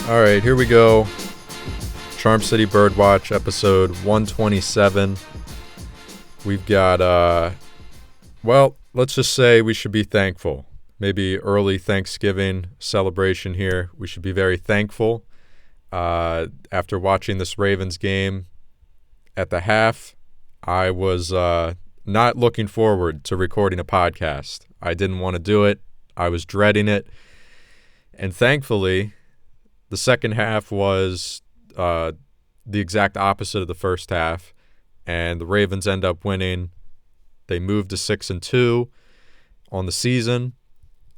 All right, here we go. Charm City Birdwatch, episode 127. We've got, let's just say we should be thankful. Maybe early Thanksgiving celebration here. We should be very thankful. After watching this Ravens game at the half, I was not looking forward to recording a podcast. I didn't want to do it. I was dreading it. And thankfully, the second half was the exact opposite of the first half, and the Ravens end up winning. They moved to 6-2 on the season,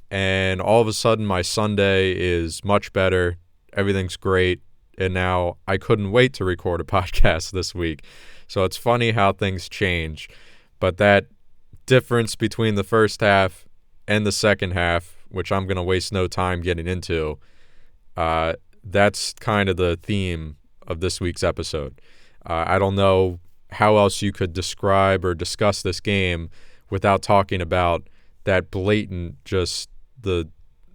and all of a sudden my Sunday is much better. Everything's great, and now I couldn't wait to record a podcast this week. So it's funny how things change, but that difference between the first half and the second half, which I'm going to waste no time getting into, that's kind of the theme of this week's episode. I don't know how else you could describe or discuss this game without talking about that blatant, just the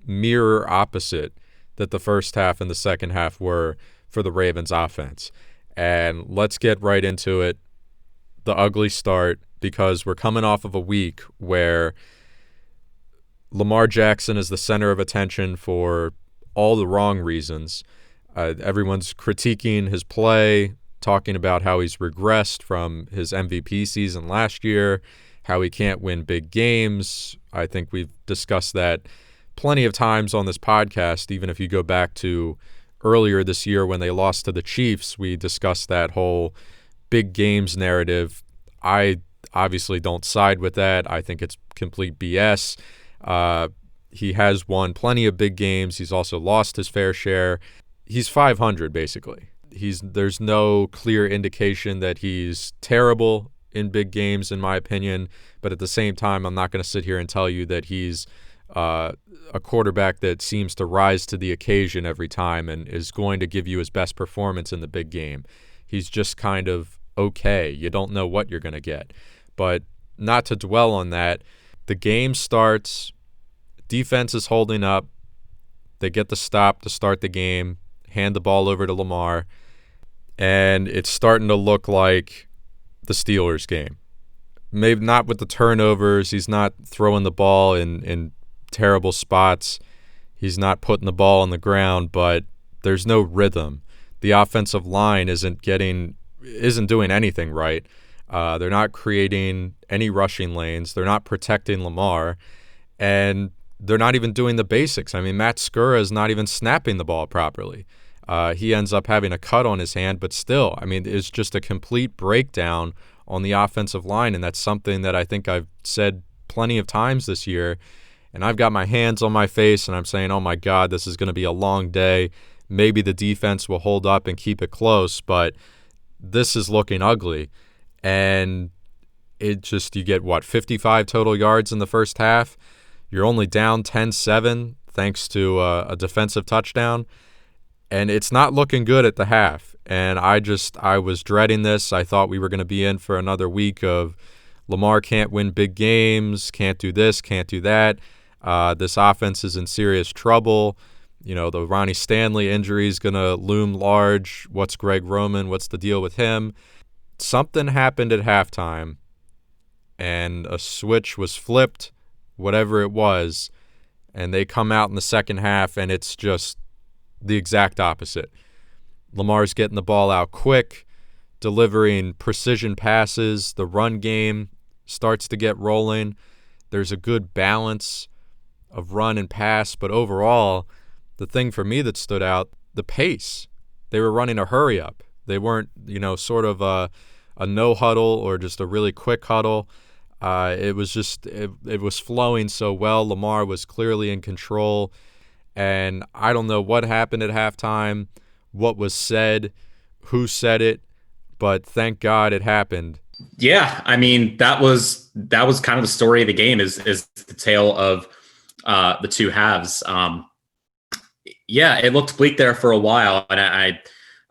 mirror opposite that the first half and the second half were for the Ravens offense. And let's get right into it. The ugly start, because we're coming off of a week where Lamar Jackson is the center of attention for all the wrong reasons. Everyone's critiquing his play, talking about how he's regressed from his MVP season last year, how he can't win big games. I think we've discussed that plenty of times on this podcast. Even if you go back to earlier this year when they lost to the Chiefs, we discussed that whole big games narrative. I obviously don't side with that. I think it's complete BS. He has won plenty of big games. He's also lost his fair share. He's 500, basically. There's no clear indication that he's terrible in big games, in my opinion. But at the same time, I'm not going to sit here and tell you that he's a quarterback that seems to rise to the occasion every time and is going to give you his best performance in the big game. He's just kind of okay. You don't know what you're going to get. But not to dwell on that, the game starts. Defense is holding up. They get the stop to start the game, hand the ball over to Lamar, and it's starting to look like the Steelers game. Maybe not with the turnovers. He's not throwing the ball in terrible spots. He's not putting the ball on the ground, but there's no rhythm. The offensive line isn't doing anything right. They're not creating any rushing lanes. They're not protecting Lamar, and they're not even doing the basics. I mean, Matt Skura is not even snapping the ball properly. He ends up having a cut on his hand, but still, I mean, it's just a complete breakdown on the offensive line, and that's something that I think I've said plenty of times this year, and I've got my hands on my face, and I'm saying, oh my God, this is going to be a long day. Maybe the defense will hold up and keep it close, but this is looking ugly, and you get, 55 total yards in the first half? You're only down 10-7 thanks to a defensive touchdown, and it's not looking good at the half. And I was dreading this. I thought we were going to be in for another week of Lamar can't win big games, can't do this, can't do that. This offense is in serious trouble. You know, the Ronnie Stanley injury is going to loom large. What's Greg Roman? What's the deal with him? Something happened at halftime, and a switch was flipped, whatever it was, and they come out in the second half, and it's just the exact opposite. Lamar's getting the ball out quick, delivering precision passes. The run game starts to get rolling. There's a good balance of run and pass, but overall, the thing for me that stood out, the pace. They were running a hurry up. They weren't, sort of a no huddle or just a really quick huddle. It was flowing so well. Lamar was clearly in control, and I don't know what happened at halftime, what was said, who said it, but thank God it happened. Yeah, I mean, that was kind of the story of the game is the tale of the two halves. Yeah, it looked bleak there for a while, and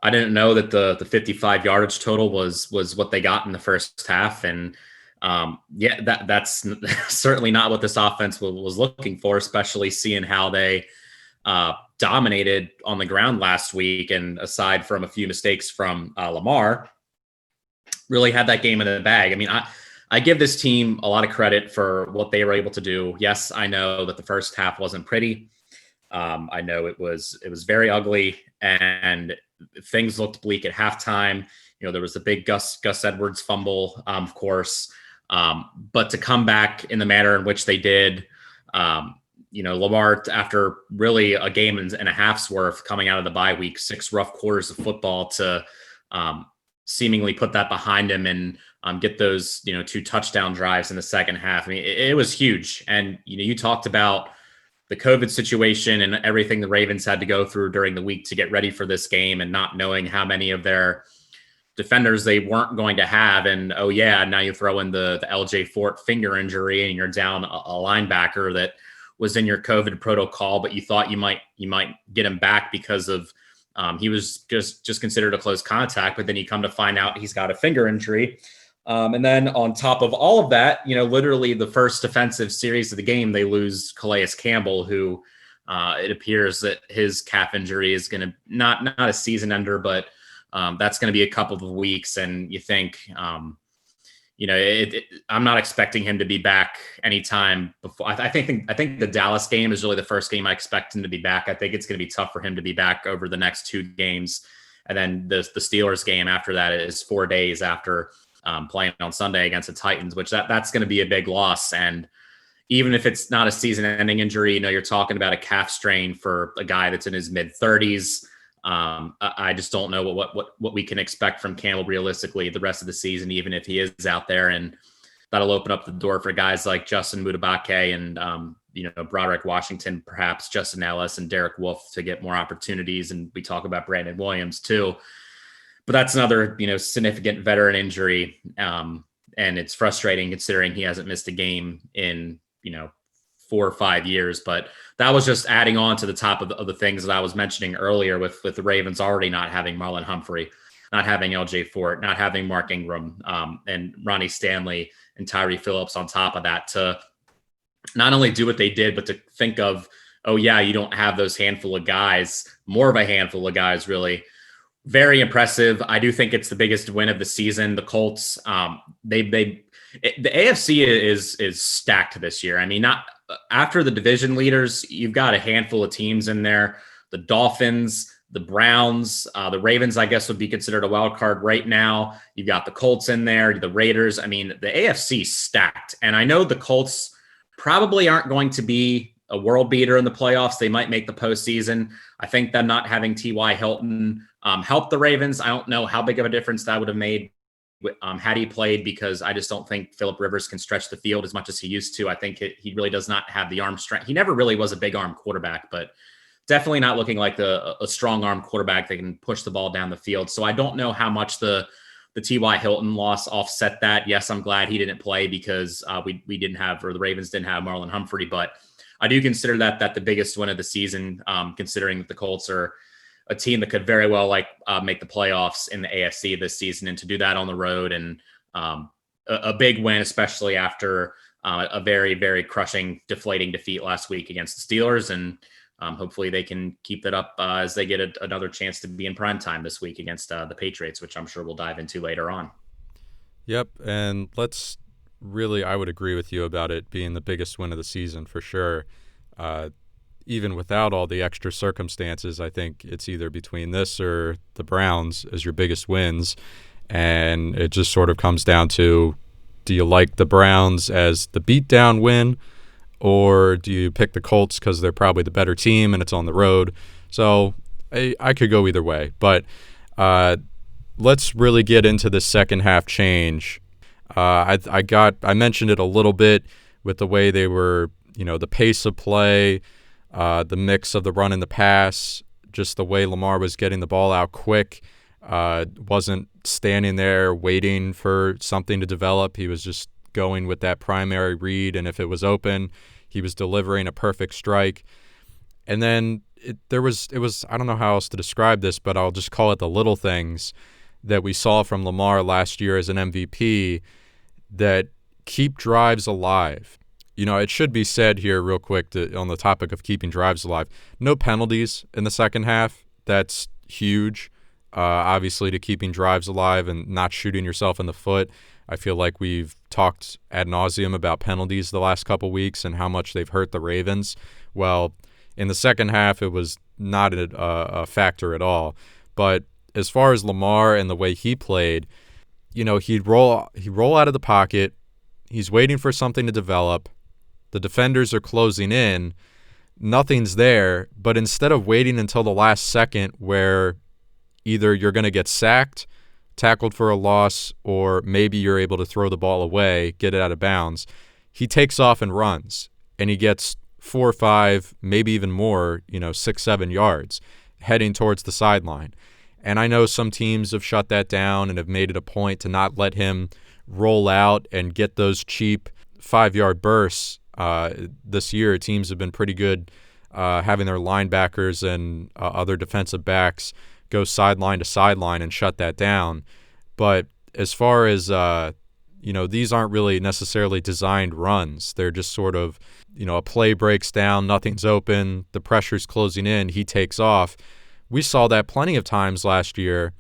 I didn't know that the 55 yardage total was what they got in the first half, and that's certainly not what this offense was looking for, especially seeing how they dominated on the ground last week. And aside from a few mistakes from Lamar, really had that game in the bag. I mean, I give this team a lot of credit for what they were able to do. Yes, I know that the first half wasn't pretty. I know it was very ugly, and things looked bleak at halftime. There was a big Gus Edwards fumble, of course, but to come back in the manner in which they did, Lamar, after really a game and a half's worth coming out of the bye week, 6 rough quarters of football, to seemingly put that behind him and get those 2 touchdown drives in the second half. I mean, it was huge. And you talked about the COVID situation and everything the Ravens had to go through during the week to get ready for this game, and not knowing how many of their defenders they weren't going to have. And now you throw in the LJ Fort finger injury, and you're down a linebacker that was in your COVID protocol, but you thought you might get him back because of he was just considered a close contact, but then you come to find out he's got a finger injury. And then on top of all of that, literally the first defensive series of the game, they lose Calais Campbell, who it appears that his calf injury is going to not a season ender, but that's going to be a couple of weeks. And you think, I'm not expecting him to be back anytime before. I think the Dallas game is really the first game I expect him to be back. I think it's going to be tough for him to be back over the next 2 games. And then the Steelers game after that is 4 days after playing on Sunday against the Titans, which that's going to be a big loss. And even if it's not a season-ending injury, you're talking about a calf strain for a guy that's in his mid-30s. I just don't know what we can expect from Campbell realistically the rest of the season, even if he is out there. And that'll open up the door for guys like Justin Mutabake and Broderick Washington, perhaps Justin Ellis and Derek Wolfe to get more opportunities. And we talk about Brandon Williams too. But that's another, significant veteran injury. And it's frustrating considering he hasn't missed a game in, 4 or 5 years. But that was just adding on to the top of the things that I was mentioning earlier with the Ravens already not having Marlon Humphrey, not having LJ Fort, not having Mark Ingram, and Ronnie Stanley and Tyree Phillips on top of that, to not only do what they did, but to think of, you don't have those handful of guys, more of a handful of guys, really. Very impressive. I do think it's the biggest win of the season. The Colts, the AFC is stacked this year. I mean, not after the division leaders, you've got a handful of teams in there. The Dolphins, the Browns, the Ravens, I guess, would be considered a wild card right now. You've got the Colts in there, the Raiders. I mean, the AFC stacked. And I know the Colts probably aren't going to be a world beater in the playoffs. They might make the postseason. I think them not having T.Y. Hilton helped the Ravens. I don't know how big of a difference that would have made had he played, because I just don't think Phillip Rivers can stretch the field as much as he used to. I think he really does not have the arm strength. He never really was a big arm quarterback, but definitely not looking like a strong arm quarterback that can push the ball down the field. So I don't know how much the T.Y. Hilton loss offset that. Yes, I'm glad he didn't play because we didn't have, or the Ravens didn't have, Marlon Humphrey, but I do consider that the biggest win of the season, considering that the Colts are a team that could very well make the playoffs in the AFC this season, and to do that on the road, and a big win, especially after a very, very crushing, deflating defeat last week against the Steelers. And hopefully they can keep that up as they get another chance to be in prime time this week against the Patriots, which I'm sure we'll dive into later on. Yep. And I would agree with you about it being the biggest win of the season for sure. Even without all the extra circumstances, I think it's either between this or the Browns as your biggest wins. And it just sort of comes down to, do you like the Browns as the beatdown win, or do you pick the Colts because they're probably the better team and it's on the road? So I could go either way. But let's really get into the second half change. I mentioned it a little bit with the way they were, the pace of play, the mix of the run and the pass, just the way Lamar was getting the ball out quick, wasn't standing there waiting for something to develop. He was just going with that primary read, and if it was open, he was delivering a perfect strike. And then it was I don't know how else to describe this, but I'll just call it the little things that we saw from Lamar last year as an MVP that keep drives alive. It should be said here real quick on the topic of keeping drives alive. No penalties in the second half. That's huge, obviously, to keeping drives alive and not shooting yourself in the foot. I feel like we've talked ad nauseum about penalties the last couple weeks and how much they've hurt the Ravens. Well, in the second half, it was not a factor at all. But as far as Lamar and the way he played, he'd roll out of the pocket. He's waiting for something to develop. The defenders are closing in. Nothing's there. But instead of waiting until the last second where either you're going to get sacked, tackled for a loss, or maybe you're able to throw the ball away, get it out of bounds, he takes off and runs. And he gets 4 or 5, maybe even more, 6, 7 yards heading towards the sideline. And I know some teams have shut that down and have made it a point to not let him roll out and get those cheap 5-yard bursts. This year, teams have been pretty good having their linebackers and other defensive backs go sideline to sideline and shut that down. But as far as, these aren't really necessarily designed runs. They're just sort of, a play breaks down, nothing's open, the pressure's closing in, he takes off. We saw that plenty of times last year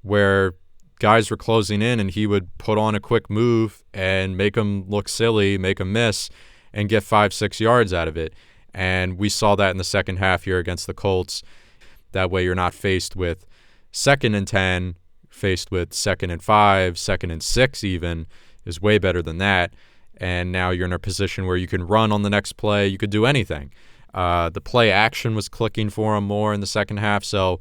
where guys were closing in and he would put on a quick move and make them look silly, make them miss, and get 5, 6 yards out of it. And we saw that in the second half here against the Colts. That way you're not faced with 2nd and 10, faced with 2nd and 5, 2nd and 6 even, is way better than that. And now you're in a position where you can run on the next play. You could do anything. The play action was clicking for him more in the second half. So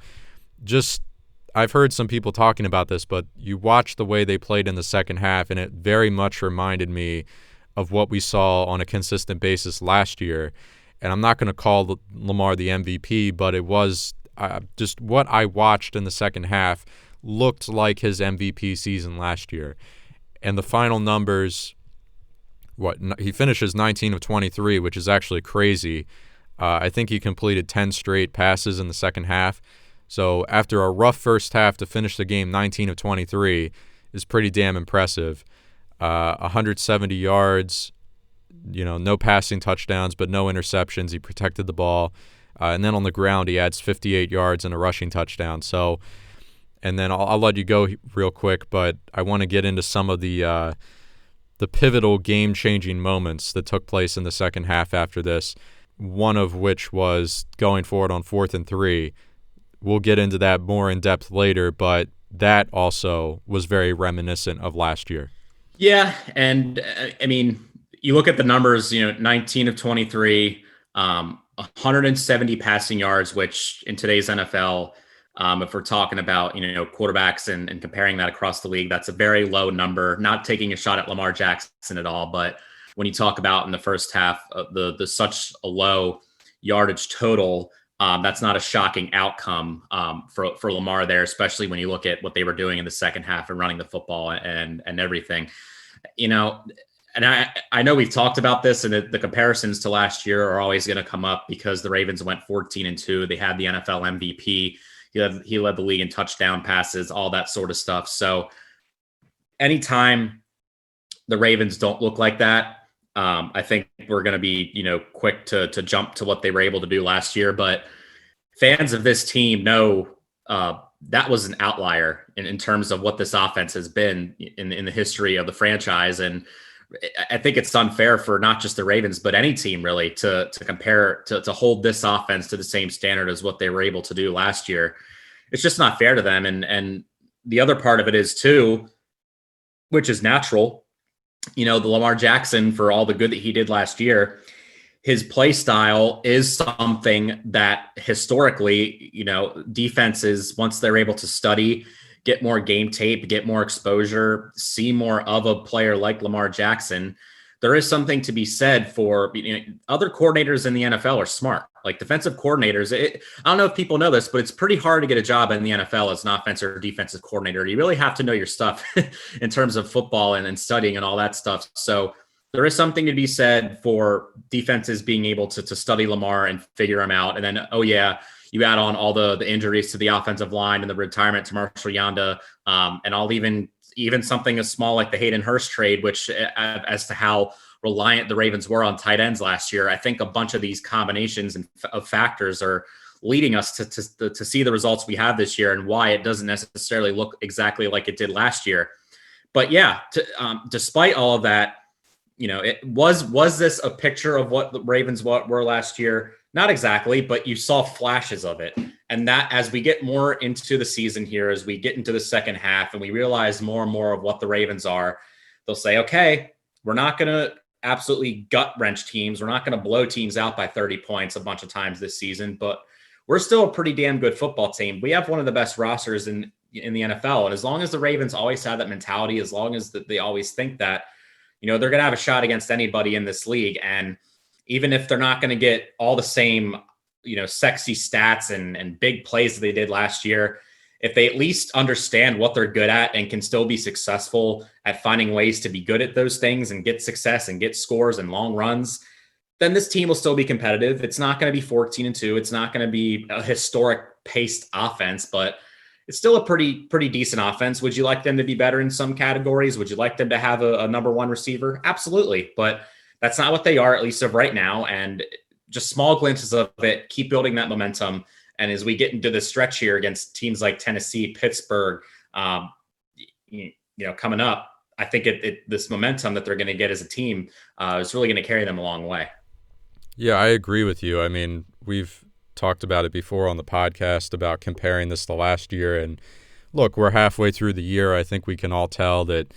I've heard some people talking about this, but you watch the way they played in the second half, and it very much reminded me of what we saw on a consistent basis last year. And I'm not going to call Lamar the MVP, but it was just what I watched in the second half looked like his MVP season last year. And the final numbers, he finishes 19 of 23, which is actually crazy. I think he completed 10 straight passes in the second half. So after a rough first half to finish the game 19 of 23 is pretty damn impressive. 170 yards, no passing touchdowns, but no interceptions. He protected the ball. And then on the ground, he adds 58 yards and a rushing touchdown. So, and then I'll let you go real quick, but I want to get into some of the pivotal game-changing moments that took place in the second half after this. One of which was going forward on 4th and 3. We'll get into that more in depth later, but that also was very reminiscent of last year. Yeah, and I mean, you look at the numbers, 19 of 23, 170 passing yards, which in today's NFL, if we're talking about, quarterbacks and comparing that across the league, that's a very low number, not taking a shot at Lamar Jackson at all, but when you talk about in the first half, the such a low yardage total, that's not a shocking outcome for Lamar there, especially when you look at what they were doing in the second half and running the football and everything. And I know we've talked about this, and the comparisons to last year are always going to come up because the Ravens went 14-2. They had the NFL MVP. He led the league in touchdown passes, all that sort of stuff. So anytime the Ravens don't look like that, I think we're going to be, quick to jump to what they were able to do last year. But fans of this team know that was an outlier in terms of what this offense has been in the history of the franchise. And I think it's unfair for not just the Ravens, but any team really to compare, to hold this offense to the same standard as what they were able to do last year. It's just not fair to them. And the other part of it is too, which is natural, the Lamar Jackson, for all the good that he did last year, his play style is something that historically, defenses, once they're able to study, get more game tape, get more exposure, see more of a player like Lamar Jackson, there is something to be said for other coordinators in the NFL are smart. Like defensive coordinators, I don't know if people know this, but it's pretty hard to get a job in the NFL as an offensive or defensive coordinator. You really have to know your stuff in terms of football and studying and all that stuff. So there is something to be said for defenses being able to study Lamar and figure him out. And then, you add on all the injuries to the offensive line and the retirement to Marshall Yanda, and I'll even something as small like the Hayden Hurst trade, which as to how reliant the Ravens were on tight ends last year. I think a bunch of these combinations of factors are leading us to see the results we have this year and why it doesn't necessarily look exactly like it did last year. But yeah, despite all of that, it was this a picture of what the Ravens were last year? Not exactly, but you saw flashes of it. And that as we get more into the season here, as we get into the second half and we realize more and more of what the Ravens are, they'll say, okay, we're not going to absolutely gut wrench teams. We're not going to blow teams out by 30 points a bunch of times this season, but we're still a pretty damn good football team. We have one of the best rosters in the NFL. And as long as the Ravens always have that mentality, as long as they always think that, they're going to have a shot against anybody in this league. And even if they're not going to get all the same, sexy stats and big plays that they did last year, if they at least understand what they're good at and can still be successful at finding ways to be good at those things and get success and get scores and long runs, then this team will still be competitive. It's not going to be 14-2. It's not going to be a historic paced offense, but it's still a pretty decent offense. Would you like them to be better in some categories? Would you like them to have a number one receiver? Absolutely. But that's not what they are, at least of right now. And just small glimpses of it, keep building that momentum. And as we get into the stretch here against teams like Tennessee, Pittsburgh, coming up, I think this momentum that they're going to get as a team is really going to carry them a long way. Yeah, I agree with you. I mean, we've talked about it before on the podcast about comparing this to last year. And look, we're halfway through the year. I think we can all tell that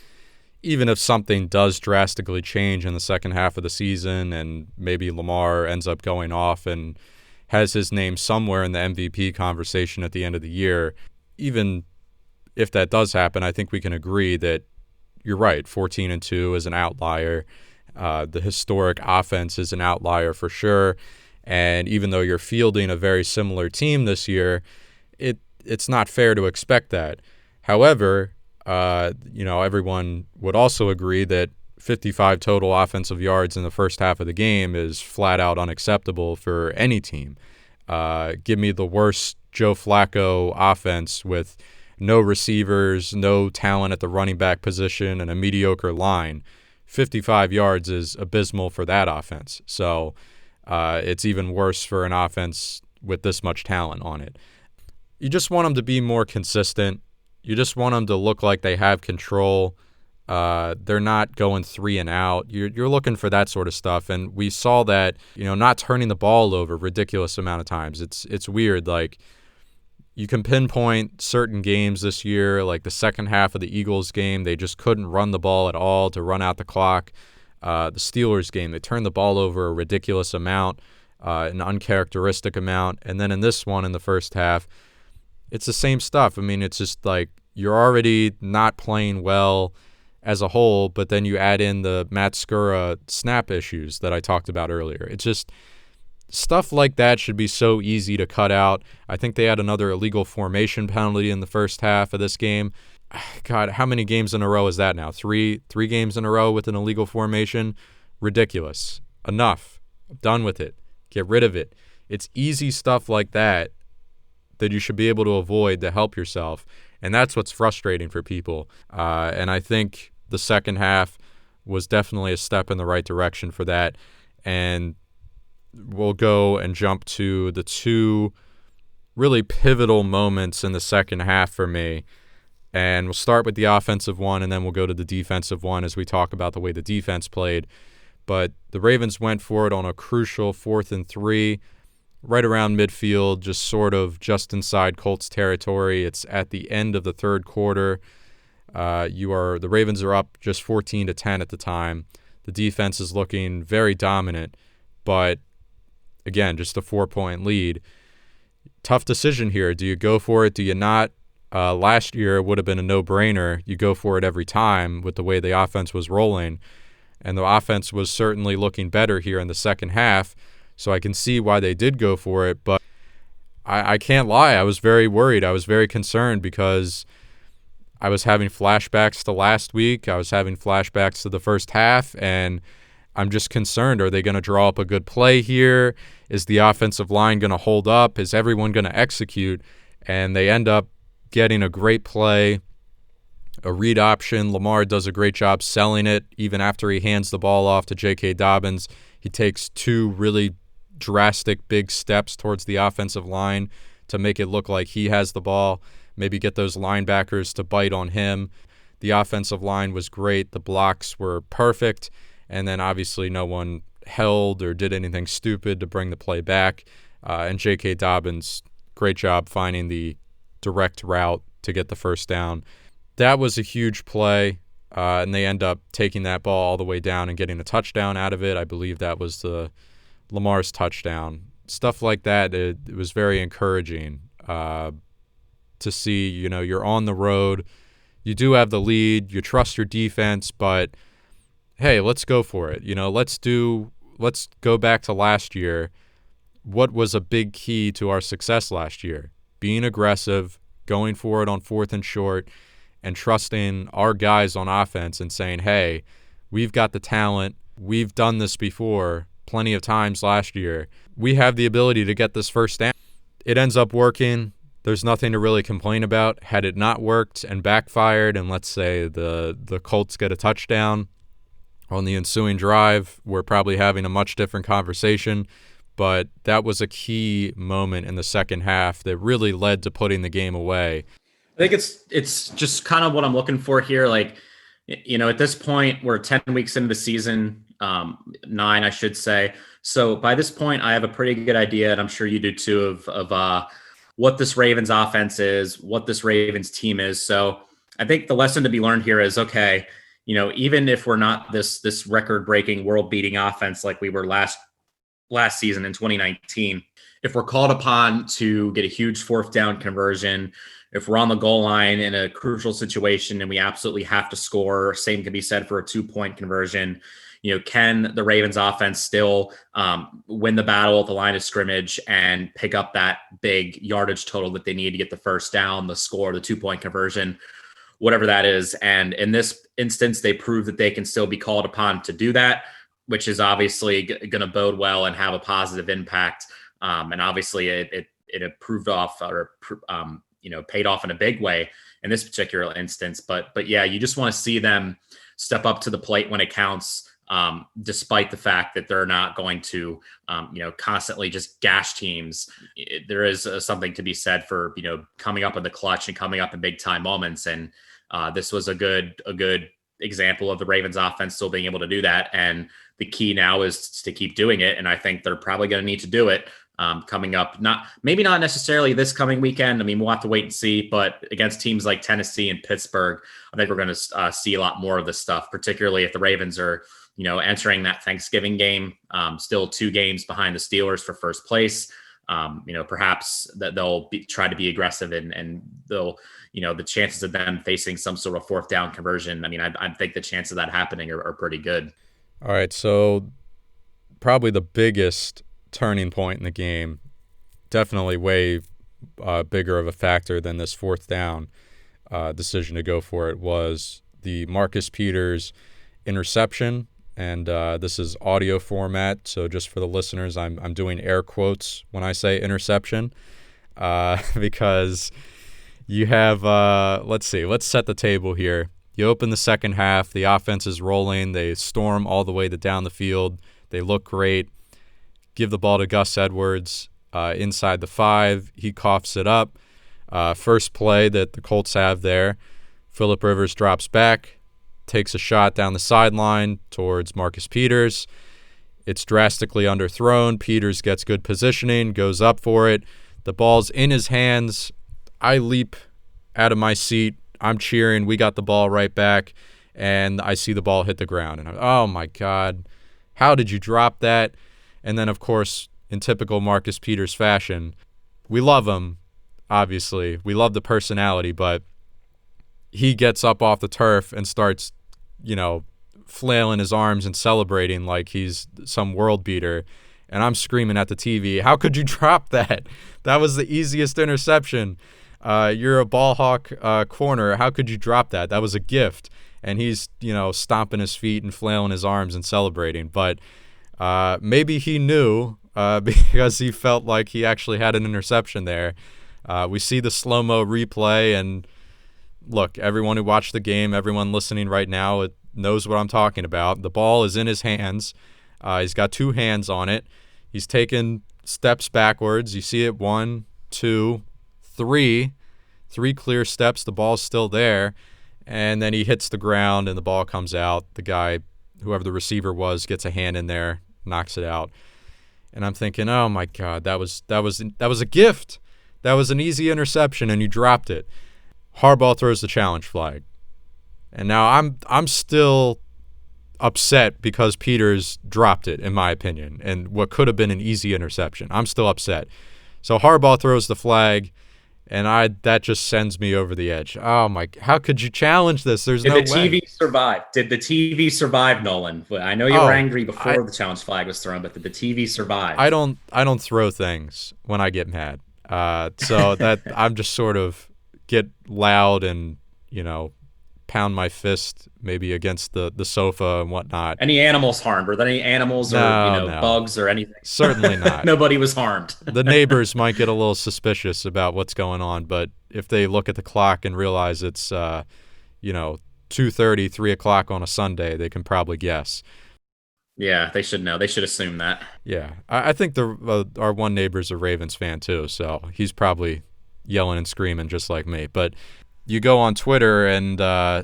even if something does drastically change in the second half of the season and maybe Lamar ends up going off and has his name somewhere in the MVP conversation at the end of the year, even if that does happen, I think we can agree that you're right. 14-2 is an outlier. The historic offense is an outlier for sure. And even though you're fielding a very similar team this year, it's not fair to expect that. However, everyone would also agree that 55 total offensive yards in the first half of the game is flat out unacceptable for any team. Give me the worst Joe Flacco offense with no receivers, no talent at the running back position, and a mediocre line. 55 yards is abysmal for that offense. So it's even worse for an offense with this much talent on it. You just want them to be more consistent. You just want them to look like they have control. They're not going 3 and out. You're looking for that sort of stuff. And we saw that, not turning the ball over a ridiculous amount of times. It's weird. Like, you can pinpoint certain games this year, like the second half of the Eagles game, they just couldn't run the ball at all to run out the clock. The Steelers game, they turned the ball over a ridiculous amount, an uncharacteristic amount. And then in this one, in the first half, it's the same stuff. I mean, it's just like you're already not playing well as a whole, but then you add in the Matt Skura snap issues that I talked about earlier. It's just stuff like that should be so easy to cut out. I think they had another illegal formation penalty in the first half of this game. God, how many games in a row is that now? Three games in a row with an illegal formation? Ridiculous. Enough. I'm done with it. Get rid of it. It's easy stuff like that you should be able to avoid to help yourself. And that's what's frustrating for people. And I think the second half was definitely a step in the right direction for that. And we'll go and jump to the two really pivotal moments in the second half for me. And we'll start with the offensive one, and then we'll go to the defensive one as we talk about the way the defense played. But the Ravens went for it on a crucial 4th and 3, right around midfield, just inside Colts territory. It's at the end of the third quarter. The Ravens are up just 14-10 at the time. The defense is looking very dominant, but again, just a 4-point lead. Tough decision here. Do you go for it? Do you not? Last year it would have been a no-brainer. You go for it every time with the way the offense was rolling. And the offense was certainly looking better here in the second half, so I can see why they did go for it. But I can't lie. I was very worried. I was very concerned because I was having flashbacks to last week. I was having flashbacks to the first half, and I'm just concerned. Are they going to draw up a good play here? Is the offensive line going to hold up? Is everyone going to execute? And they end up getting a great play a read option. Lamar does a great job selling it. Even after he hands the ball off to J.K. Dobbins, he takes two really drastic big steps towards the offensive line to make it look like he has the ball, maybe get those linebackers to bite on him. The offensive line was great. The blocks were perfect. And then obviously no one held or did anything stupid to bring the play back. And J.K. Dobbins, great job finding the direct route to get the first down. That was a huge play, and they end up taking that ball all the way down and getting a touchdown out of it. I believe that was the Lamar's touchdown. Stuff like that, it was very encouraging to see. You're on the road. You do have the lead. You trust your defense, but hey, let's go for it. Let's go back to last year. What was a big key to our success last year? Being aggressive, going for it on 4th and short, and trusting our guys on offense and saying, hey, we've got the talent. We've done this before plenty of times last year. We have the ability to get this first down. It ends up working. There's nothing to really complain about. Had it not worked and backfired, and let's say the Colts get a touchdown on the ensuing drive, we're probably having a much different conversation. But that was a key moment in the second half that really led to putting the game away. I think it's just kind of what I'm looking for here. Like, at this point, we're 10 weeks into the season, 9, I should say. So by this point, I have a pretty good idea, and I'm sure you do too, of what this Ravens offense is, what this Ravens team is. So I think the lesson to be learned here is, okay, even if we're not this record-breaking, world-beating offense like we were last season in 2019, if we're called upon to get a huge 4th down conversion, if we're on the goal line in a crucial situation and we absolutely have to score, same can be said for a 2-point conversion. Can the Ravens offense still win the battle at the line of scrimmage and pick up that big yardage total that they need to get the first down, the score, the 2-point conversion, whatever that is? And in this instance, they prove that they can still be called upon to do that, which is obviously going to bode well and have a positive impact. And obviously it improved off or paid off in a big way in this particular instance. But yeah, you just want to see them step up to the plate when it counts, despite the fact that they're not going to, constantly just gash teams. There is something to be said for, coming up in the clutch and coming up in big time moments. And this was a good example of the Ravens offense still being able to do that. And the key now is to keep doing it. And I think they're probably going to need to do it coming up. Maybe not necessarily this coming weekend. I mean, we'll have to wait and see, but against teams like Tennessee and Pittsburgh, I think we're going to see a lot more of this stuff, particularly if the Ravens are, entering that Thanksgiving game, still 2 games behind the Steelers for first place. Perhaps that they'll try to be aggressive and they'll, the chances of them facing some sort of 4th down conversion, I mean, I think the chances of that happening are pretty good. All right, so probably the biggest turning point in the game, definitely way bigger of a factor than this 4th down decision to go for it, was the Marcus Peters interception. And this is audio format, so just for the listeners, I'm doing air quotes when I say interception, because you have, let's set the table here. You open the second half, the offense is rolling, they storm all the way down the field, they look great, give the ball to Gus Edwards inside the 5, he coughs it up. First play that the Colts have there, Phillip Rivers drops back, takes a shot down the sideline towards Marcus Peters. It's drastically underthrown. Peters gets good positioning, goes up for it. The ball's in his hands. I leap out of my seat. I'm cheering. We got the ball right back, and I see the ball hit the ground. And oh, my God, how did you drop that? And then, of course, in typical Marcus Peters fashion, we love him, obviously. We love the personality, but he gets up off the turf and starts, flailing his arms and celebrating like he's some world beater. And I'm screaming at the TV, how could you drop that? That was the easiest interception. You're a ball hawk corner. How could you drop that? That was a gift. And he's, stomping his feet and flailing his arms and celebrating. But maybe he knew because he felt like he actually had an interception there. We see the slow-mo replay, and look, everyone who watched the game, everyone listening right now, it knows what I'm talking about. The ball is in his hands. He's got two hands on it. He's taken steps backwards. You see it 1, 2, 3. 3 clear steps. The ball's still there. And then he hits the ground and the ball comes out. The guy, whoever the receiver was, gets a hand in there, knocks it out. And I'm thinking, oh my God, that was a gift. That was an easy interception and you dropped it. Harbaugh throws the challenge flag. And now I'm still upset because Peters dropped it, in my opinion, and what could have been an easy interception. I'm still upset. So Harbaugh throws the flag, and that just sends me over the edge. Oh my! How could you challenge this? There's no way. Did the TV survive? Did the TV survive, Nolan? I know you were angry before the challenge flag was thrown, but did the TV survive? I don't throw things when I get mad. So that I'm just sort of get loud and, pound my fist maybe against the sofa and whatnot. Any animals harmed? Were there any animals or bugs or anything? Certainly not. Nobody was harmed. The neighbors might get a little suspicious about what's going on, but if they look at the clock and realize it's 2:30, 3 o'clock on a Sunday, they can probably guess. Yeah, they should know. They should assume that. Yeah, I think our one neighbor's a Ravens fan too, so he's probably yelling and screaming just like me. But you go on Twitter and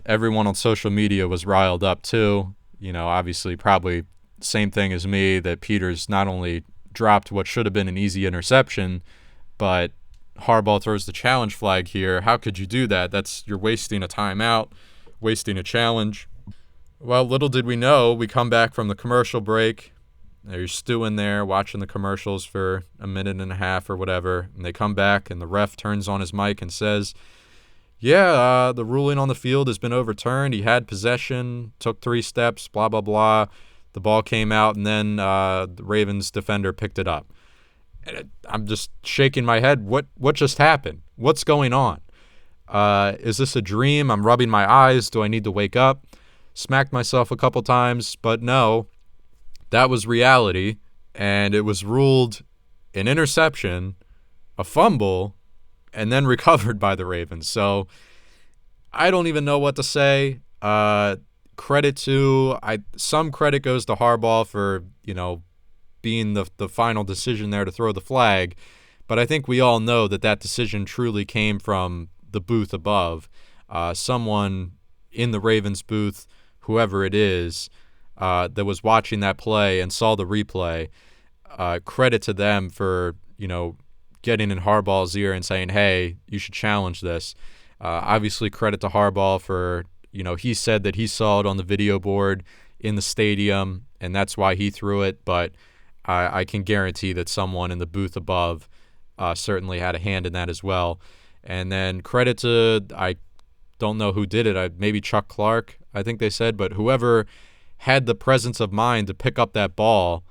everyone on social media was riled up too. Obviously probably same thing as me, that Peters not only dropped what should have been an easy interception, but Harbaugh throws the challenge flag here. How could you do that? You're wasting a timeout, wasting a challenge. Well, little did we know, we come back from the commercial break. You're stewing there, watching the commercials for a minute and a half or whatever, and they come back and the ref turns on his mic and says, the ruling on the field has been overturned. He had possession, took 3 steps, blah, blah, blah. The ball came out, and then the Ravens defender picked it up. And I'm just shaking my head. What just happened? What's going on? Is this a dream? I'm rubbing my eyes. Do I need to wake up? Smacked myself a couple times, but no. That was reality, and it was ruled an interception, a fumble, and then recovered by the Ravens. So I don't even know what to say. Some credit goes to Harbaugh for, being the final decision there to throw the flag. But I think we all know that decision truly came from the booth above. Someone in the Ravens booth, whoever it is, that was watching that play and saw the replay, credit to them for, getting in Harbaugh's ear and saying, hey, you should challenge this. Obviously, credit to Harbaugh for, he said that he saw it on the video board in the stadium, and that's why he threw it. But I can guarantee that someone in the booth above certainly had a hand in that as well. And then credit to, I don't know who did it, maybe Chuck Clark, I think they said, but whoever had the presence of mind to pick up that ball,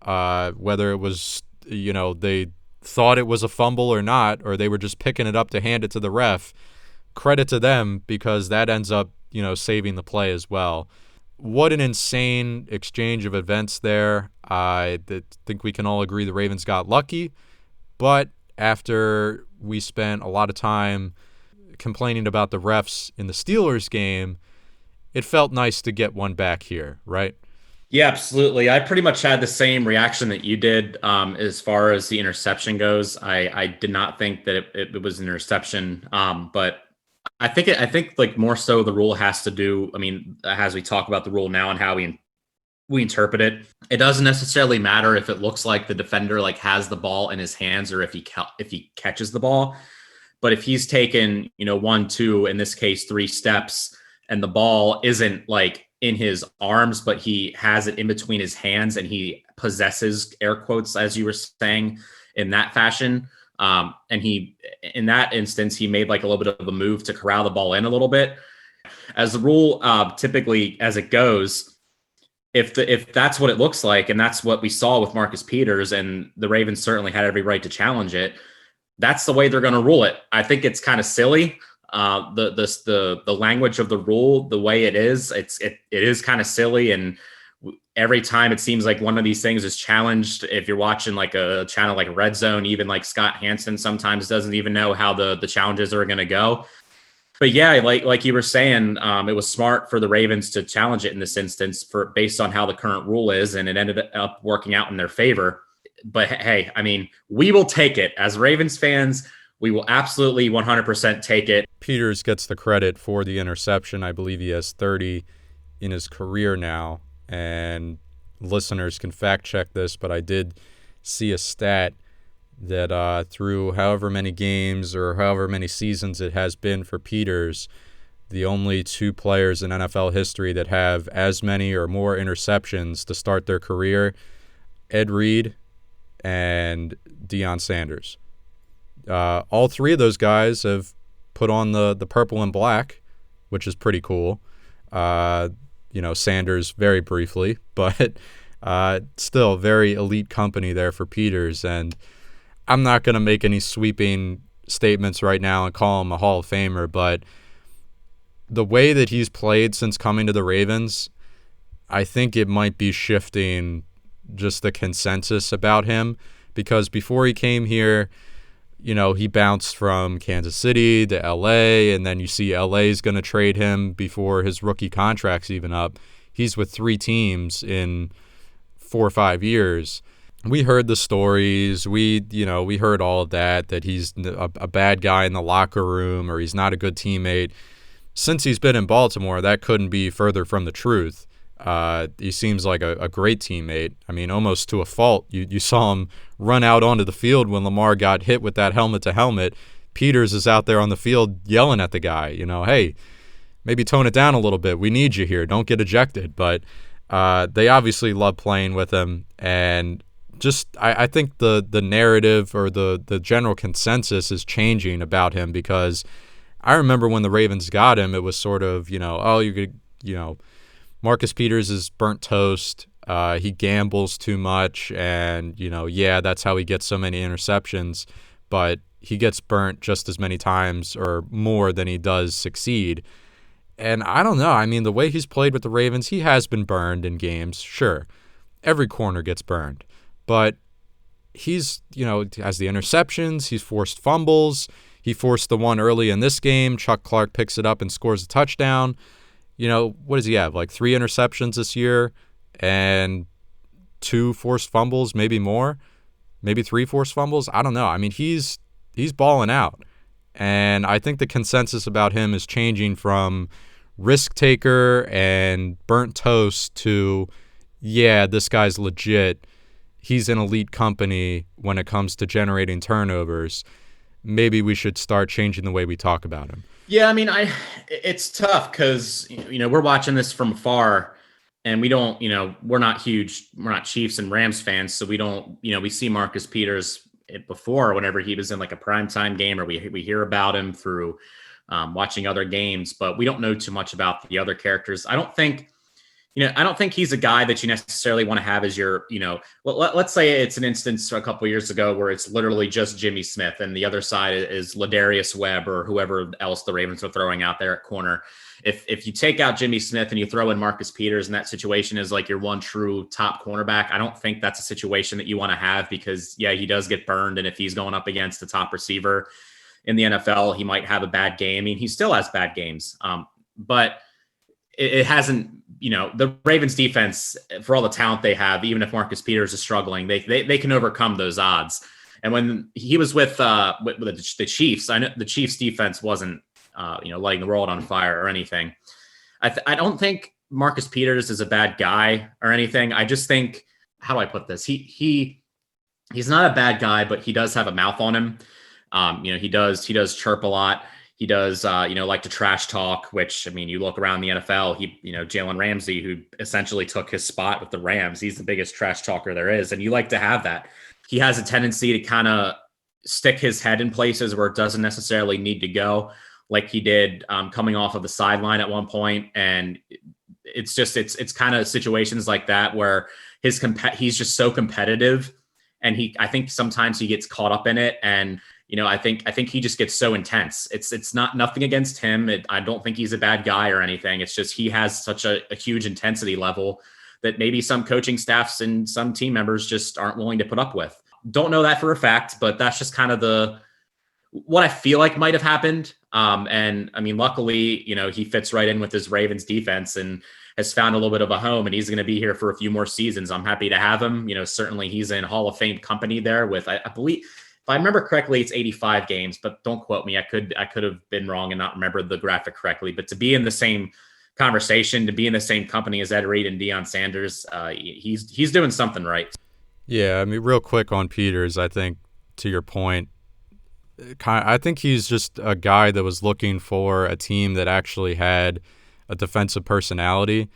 whether it was, they thought it was a fumble or not, or they were just picking it up to hand it to the ref, credit to them, because that ends up, saving the play as well. What an insane exchange of events there. I think we can all agree the Ravens got lucky, but after we spent a lot of time complaining about the refs in the Steelers game, it felt nice to get one back here, right? Yeah, absolutely. I pretty much had the same reaction that you did as far as the interception goes. I did not think that it was an interception, but I think like more so the rule has to do. I mean, as we talk about the rule now and how we interpret it, it doesn't necessarily matter if it looks like the defender like has the ball in his hands or if he catches the ball. But if he's taken 1, 2, in this case 3 steps, and the ball isn't like in his arms, but he has it in between his hands and he possesses, air quotes, as you were saying, in that fashion. And in that instance, he made like a little bit of a move to corral the ball in a little bit. As the rule typically as it goes, if that's what it looks like, and that's what we saw with Marcus Peters, and the Ravens certainly had every right to challenge it, that's the way they're going to rule it. I think it's kind of silly. The language of the rule, the way it is kind of silly, and every time it seems like one of these things is challenged. If you're watching like a channel like Red Zone, even like Scott Hansen sometimes doesn't even know how the challenges are going to go. But yeah, like you were saying, it was smart for the Ravens to challenge it in this instance based on how the current rule is, and it ended up working out in their favor. But hey, I mean, we will take it as Ravens fans. We will absolutely 100% take it. Peters gets the credit for the interception. I believe he has 30 in his career now, and listeners can fact check this, but I did see a stat that through however many games or however many seasons it has been for Peters, the only two players in NFL history that have as many or more interceptions to start their career, Ed Reed and Deion Sanders. All three of those guys have put on the purple and black, which is pretty cool. Sanders very briefly, but still very elite company there for Peters. And I'm not going to make any sweeping statements right now and call him a Hall of Famer, but the way that he's played since coming to the Ravens, I think it might be shifting just the consensus about him, because before he came here, he bounced from Kansas City to LA, and then you see LA's going to trade him before his rookie contract's even up. He's with 3 teams in 4 or 5 years. We heard the stories. We heard all of that he's a bad guy in the locker room or he's not a good teammate. Since he's been in Baltimore, that couldn't be further from the truth. He seems like a great teammate. I mean, almost to a fault. You saw him run out onto the field when Lamar got hit with that helmet-to-helmet. Peters is out there on the field yelling at the guy, hey, maybe tone it down a little bit. We need you here. Don't get ejected. But they obviously love playing with him. And just I think the narrative or the general consensus is changing about him, because I remember when the Ravens got him, it was sort of, Marcus Peters is burnt toast. He gambles too much, and, that's how he gets so many interceptions, but he gets burnt just as many times or more than he does succeed. And I don't know. I mean, the way he's played with the Ravens, he has been burned in games. Sure, every corner gets burned. But he's, has the interceptions. He's forced fumbles. He forced the one early in this game. Chuck Clark picks it up and scores a touchdown. What does he have? Like 3 interceptions this year and 2 forced fumbles, maybe more, maybe 3 forced fumbles. I don't know. I mean, he's balling out. And I think the consensus about him is changing from risk taker and burnt toast to, yeah, this guy's legit. He's an elite company when it comes to generating turnovers. Maybe we should start changing the way we talk about him. Yeah, I mean, it's tough because, we're watching this from afar and we don't, we're not Chiefs and Rams fans. So we don't, we see Marcus Peters before whenever he was in like a primetime game, or we hear about him through watching other games, but we don't know too much about the other characters. I don't think he's a guy that you necessarily want to have as your, let's say it's an instance a couple of years ago where it's literally just Jimmy Smith and the other side is Ladarius Webb or whoever else the Ravens are throwing out there at corner. If you take out Jimmy Smith and you throw in Marcus Peters and that situation is like your one true top cornerback, I don't think that's a situation that you want to have, because yeah, he does get burned. And if he's going up against the top receiver in the NFL, he might have a bad game. I mean, he still has bad games, but it hasn't, the Ravens defense, for all the talent they have, even if Marcus Peters is struggling, they can overcome those odds. And when he was with the Chiefs, I know the Chiefs defense wasn't, lighting the world on fire or anything. I don't think Marcus Peters is a bad guy or anything. I just think, how do I put this? He's not a bad guy, but he does have a mouth on him. He does chirp a lot. He does, like to trash talk, which, I mean, you look around the NFL, Jalen Ramsey, who essentially took his spot with the Rams, he's the biggest trash talker there is. And you like to have that. He has a tendency to kind of stick his head in places where it doesn't necessarily need to go, like he did coming off of the sideline at one point. And it's kind of situations like that where he's just so competitive. And I think sometimes he gets caught up in it. And I think he just gets so intense. It's not nothing against him. I don't think he's a bad guy or anything. It's just he has such a huge intensity level that maybe some coaching staffs and some team members just aren't willing to put up with. Don't know that for a fact, but that's just kind of what I feel like might have happened. And I mean, luckily, he fits right in with his Ravens defense and has found a little bit of a home, and he's going to be here for a few more seasons. I'm happy to have him. Certainly he's in Hall of Fame company there with, I believe, if I remember correctly, it's 85 games, but don't quote me. I could have been wrong and not remember the graphic correctly, but to be in the same conversation, to be in the same company as Ed Reed and Deion Sanders, he's doing something right. Yeah, I mean, real quick on Peters, I think to your point, I think he's just a guy that was looking for a team that actually had a defensive personality.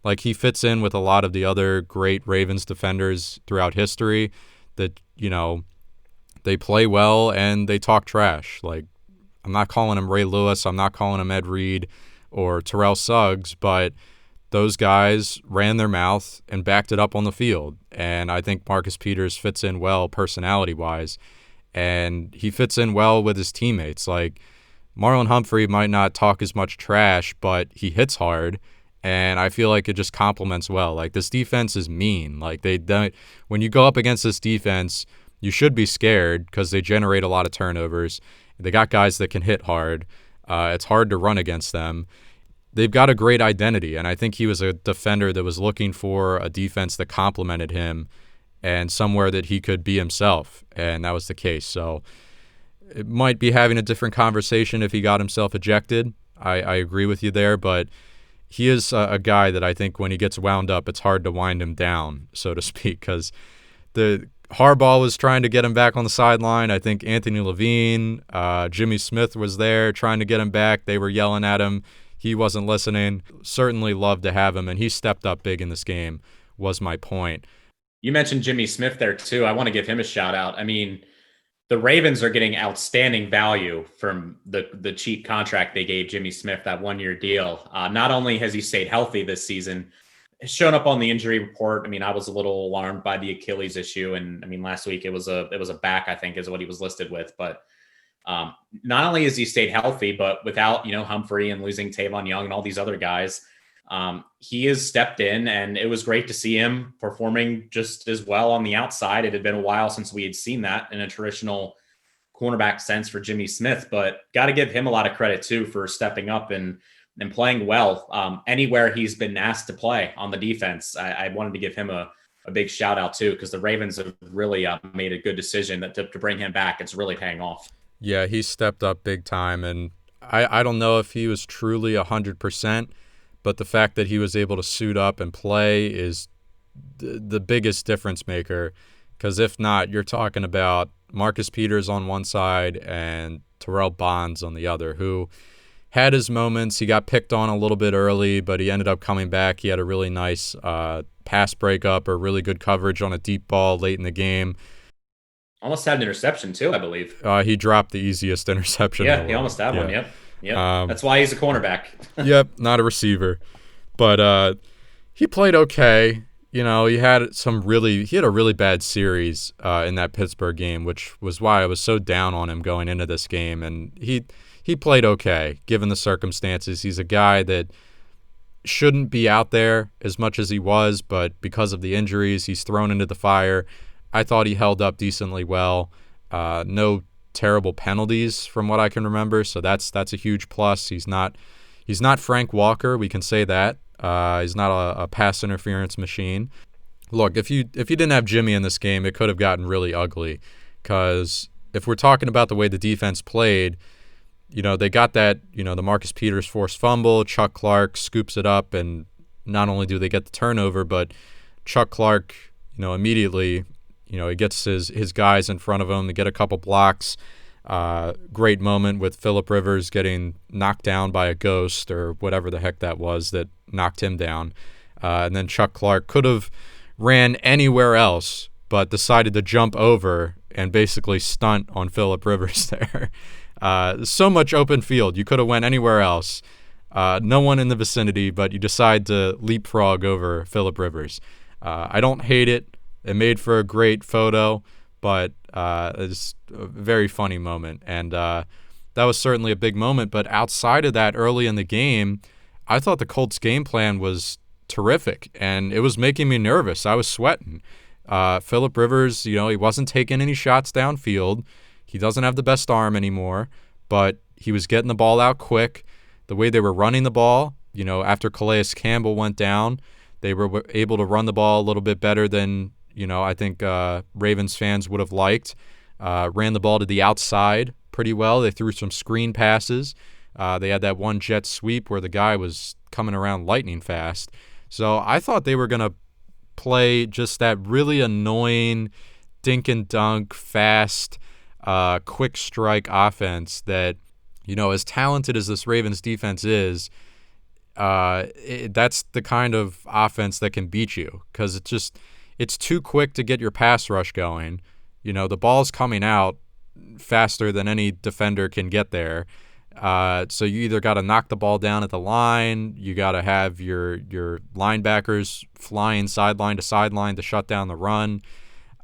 Like, he fits in with a lot of the other great Ravens defenders throughout history that, they play well and they talk trash. Like, I'm not calling him Ray Lewis, I'm not calling him Ed Reed or Terrell Suggs, but those guys ran their mouth and backed it up on the field. And I think Marcus Peters fits in well personality-wise, and he fits in well with his teammates. Like, Marlon Humphrey might not talk as much trash, but he hits hard, and I feel like it just complements well. Like, this defense is mean. Like, they don't, when you go up against this defense, you should be scared because they generate a lot of turnovers. They got guys that can hit hard. It's hard to run against them. They've got a great identity, and I think he was a defender that was looking for a defense that complemented him and somewhere that he could be himself, and that was the case. So it might be having a different conversation if he got himself ejected. I agree with you there, but he is a guy that I think when he gets wound up, it's hard to wind him down, so to speak, because the Harbaugh was trying to get him back on the sideline. I think Anthony Levine, Jimmy Smith was there trying to get him back. They were yelling at him. He wasn't listening. Certainly loved to have him, and he stepped up big in this game, was my point. You mentioned Jimmy Smith there, too. I want to give him a shout out. I mean, the Ravens are getting outstanding value from the cheap contract they gave Jimmy Smith, that 1-year deal. Not only has he stayed healthy this season, has shown up on the injury report. I mean, I was a little alarmed by the Achilles issue, and I mean, last week it was a back, I think, is what he was listed with. But not only has he stayed healthy, but without Humphrey and losing Tavon Young and all these other guys, he has stepped in, and it was great to see him performing just as well on the outside. It had been a while since we had seen that in a traditional cornerback sense for Jimmy Smith, but got to give him a lot of credit too for stepping up and playing well anywhere he's been asked to play on the defense. I wanted to give him a big shout out too, because the Ravens have really made a good decision to bring him back. It's really paying off. Yeah, he stepped up big time, and I don't know if he was truly 100%, but the fact that he was able to suit up and play is the biggest difference maker, because if not, you're talking about Marcus Peters on one side and Terrell Bonds on the other, who had his moments. He got picked on a little bit early, but he ended up coming back. He had a really nice pass breakup or really good coverage on a deep ball late in the game. Almost had an interception too, I believe. He dropped the easiest interception. Yeah, he almost had one. Yep. That's why he's a cornerback. Yep, not a receiver. But he played okay. He had a really bad series in that Pittsburgh game, which was why I was so down on him going into this game. And he played okay, given the circumstances. He's a guy that shouldn't be out there as much as he was, but because of the injuries, he's thrown into the fire. I thought he held up decently well. No terrible penalties from what I can remember, so that's a huge plus. He's not Frank Walker, we can say that. He's not a pass interference machine. Look, if you didn't have Jimmy in this game, it could have gotten really ugly, because if we're talking about the way the defense played, they got that, the Marcus Peters forced fumble, Chuck Clark scoops it up, and not only do they get the turnover, but Chuck Clark, immediately, he gets his guys in front of him to get a couple blocks. Great moment with Phillip Rivers getting knocked down by a ghost or whatever the heck that was that knocked him down. And then Chuck Clark could have ran anywhere else, but decided to jump over and basically stunt on Phillip Rivers there. So much open field. You could have went anywhere else. No one in the vicinity, but you decide to leapfrog over Phillip Rivers. I don't hate it. It made for a great photo, but it's a very funny moment. And that was certainly a big moment. But outside of that, early in the game, I thought the Colts' game plan was terrific, and it was making me nervous. I was sweating. Phillip Rivers, he wasn't taking any shots downfield. He doesn't have the best arm anymore, but he was getting the ball out quick. The way they were running the ball, after Calais Campbell went down, they were able to run the ball a little bit better than, I think Ravens fans would have liked. Ran the ball to the outside pretty well. They threw some screen passes. They had that one jet sweep where the guy was coming around lightning fast. So I thought they were going to play just that really annoying dink and dunk, fast, quick strike offense that, as talented as this Ravens defense is, that's the kind of offense that can beat you because it's too quick to get your pass rush going. The ball's coming out faster than any defender can get there. So you either got to knock the ball down at the line, you got to have your linebackers flying sideline to sideline to shut down the run.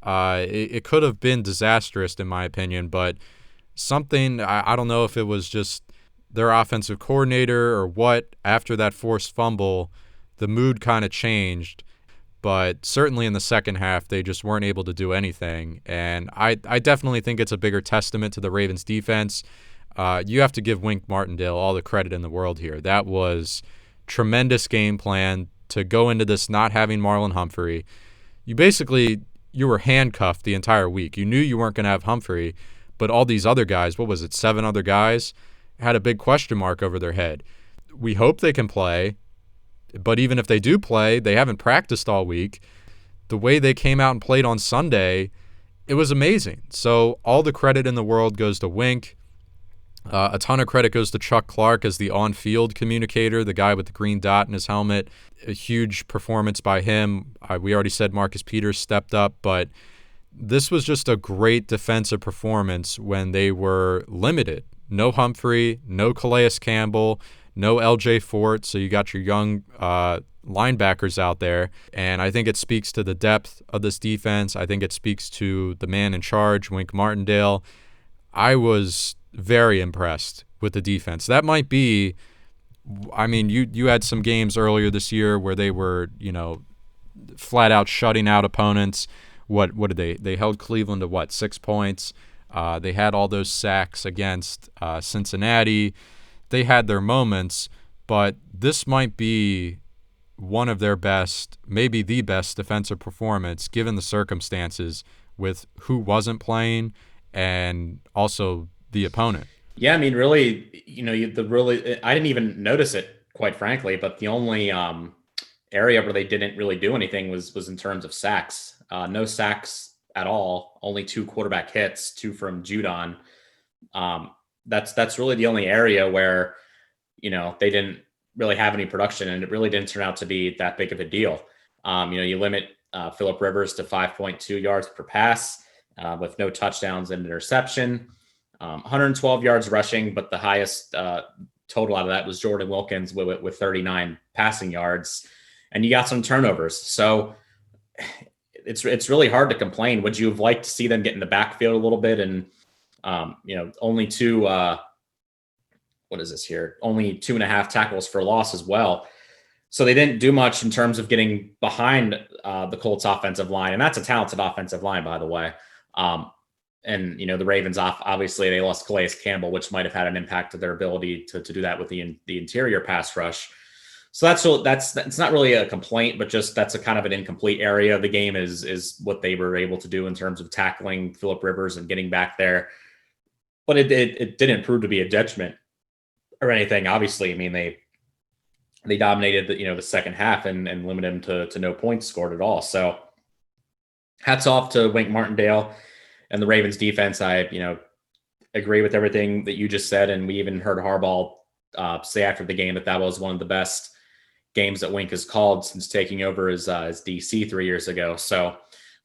It could have been disastrous in my opinion, but something, I don't know if it was just their offensive coordinator or what, after that forced fumble, the mood kind of changed. But certainly in the second half, they just weren't able to do anything. And I definitely think it's a bigger testament to the Ravens defense. You have to give Wink Martindale all the credit in the world here. That was tremendous game plan to go into this not having Marlon Humphrey. You were handcuffed the entire week. You knew you weren't going to have Humphrey, but all these other guys, 7 other guys, had a big question mark over their head. We hope they can play, but even if they do play, they haven't practiced all week. The way they came out and played on Sunday, it was amazing. So all the credit in the world goes to Wink. A ton of credit goes to Chuck Clark as the on-field communicator, the guy with the green dot in his helmet. A huge performance by him. We already said Marcus Peters stepped up, but this was just a great defensive performance when they were limited. No Humphrey, no Calais Campbell, no LJ Fort, so you got your young linebackers out there, and I think it speaks to the depth of this defense. I think it speaks to the man in charge, Wink Martindale. I was very impressed with the defense. That might be, you had some games earlier this year where they were, flat out shutting out opponents. What did they held Cleveland to 6 points? They had all those sacks against Cincinnati. They had their moments, but this might be one of their best, maybe the best defensive performance given the circumstances with who wasn't playing and also the opponent. Yeah, really, I didn't even notice it, quite frankly, but the only area where they didn't really do anything was in terms of sacks. No sacks at all, only 2 quarterback hits, 2 from Judon. That's really the only area where, they didn't really have any production, and it really didn't turn out to be that big of a deal. You limit Phillip Rivers to 5.2 yards per pass with no touchdowns and interception. 112 yards rushing, but the highest total out of that was Jordan Wilkins with 39 passing yards, and you got some turnovers. So it's really hard to complain. Would you have liked to see them get in the backfield a little bit? And only 2 only 2.5 tackles for loss as well. So they didn't do much in terms of getting behind the Colts offensive line, and that's a talented offensive line, by the way. And the Ravens obviously they lost Calais Campbell, which might have had an impact to their ability to do that with the interior pass rush. So it's not really a complaint, but just that's a kind of an incomplete area of the game is what they were able to do in terms of tackling Phillip Rivers and getting back there. But it didn't prove to be a detriment or anything. Obviously, they dominated the second half and limited them to no points scored at all. So hats off to Wink Martindale and the Ravens defense. I agree with everything that you just said, and we even heard Harbaugh say after the game that was one of the best games that Wink has called since taking over as DC 3 years ago. So,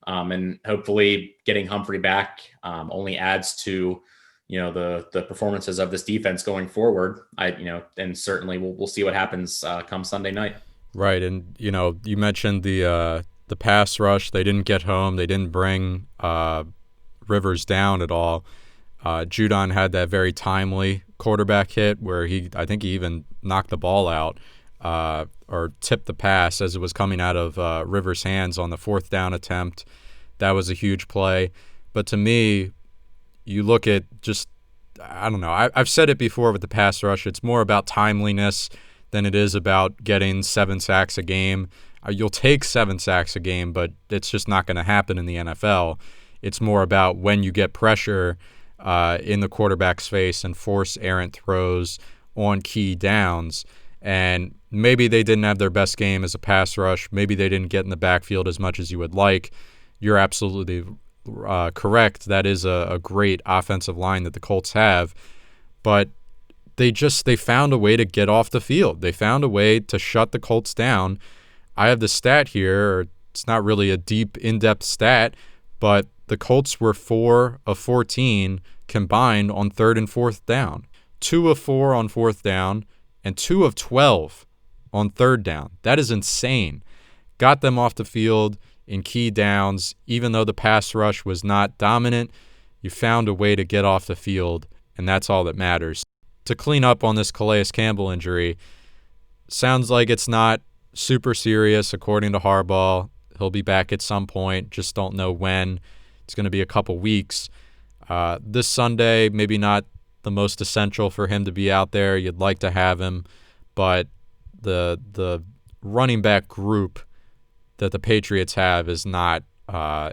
and hopefully getting Humphrey back only adds to the performances of this defense going forward. And certainly we'll see what happens come Sunday night. Right, and you mentioned the pass rush. They didn't get home. They didn't bring Rivers down at all. Judon had that very timely quarterback hit where I think he even knocked the ball out or tipped the pass as it was coming out of Rivers' hands on the 4th down attempt. That was a huge play. But to me, you look at just I don't know. I've said it before with the pass rush. It's more about timeliness than it is about getting 7 sacks a game. You'll take 7 sacks a game, but it's just not going to happen in the NFL. It's more about when you get pressure in the quarterback's face and force errant throws on key downs. And maybe they didn't have their best game as a pass rush. Maybe they didn't get in the backfield as much as you would like. You're absolutely correct. That is a great offensive line that the Colts have. But they found a way to get off the field. They found a way to shut the Colts down. I have the stat here. It's not really a deep, in-depth stat, but the Colts were 4 of 14 combined on 3rd and 4th down. 2 of 4 on 4th down, and 2 of 12 on 3rd down. That is insane. Got them off the field in key downs. Even though the pass rush was not dominant, you found a way to get off the field, and that's all that matters. To clean up on this Calais Campbell injury, sounds like it's not super serious according to Harbaugh. He'll be back at some point, just don't know when. It's going to be a couple weeks. This Sunday, maybe not the most essential for him to be out there. You'd like to have him, but the running back group that the Patriots have is not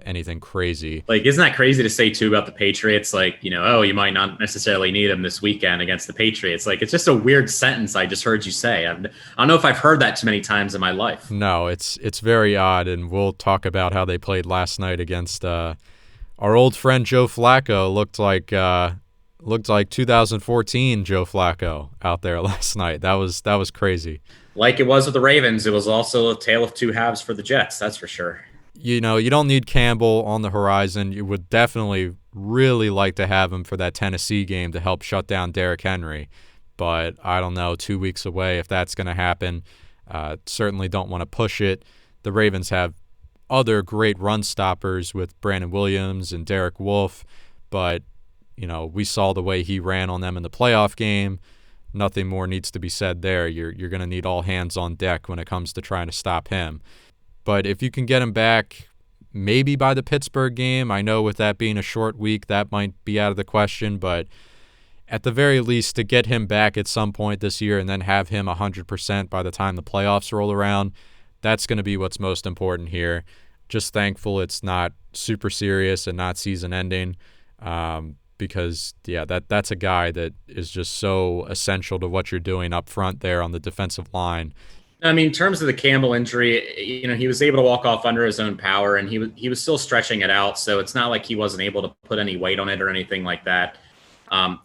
anything crazy. Like, isn't that crazy to say too about the Patriots? Like, you might not necessarily need him this weekend against the Patriots. Like, it's just a weird sentence I just heard you say. I don't know if I've heard that too many times in my life. No, it's very odd, and we'll talk about how they played last night against our old friend Joe Flacco. Looked like 2014 Joe Flacco out there last night. That was crazy. Like it was with the Ravens, it was also a tale of two halves for the Jets, that's for sure. You don't need Campbell on the horizon. You would definitely really like to have him for that Tennessee game to help shut down Derrick Henry. But I don't know, 2 weeks away if that's going to happen. Certainly don't want to push it. The Ravens have other great run stoppers with Brandon Williams and Derek Wolfe, but we saw the way he ran on them in the playoff game. Nothing more needs to be said there. You're going to need all hands on deck when it comes to trying to stop him. But if you can get him back maybe by the Pittsburgh game, I know with that being a short week, that might be out of the question, but at the very least to get him back at some point this year and then have him 100% by the time the playoffs roll around, that's going to be what's most important here. Just thankful it's not super serious and not season ending. Because, that's a guy that is just so essential to what you're doing up front there on the defensive line. I mean, in terms of the Campbell injury, he was able to walk off under his own power, and he was still stretching it out, so it's not like he wasn't able to put any weight on it or anything like that.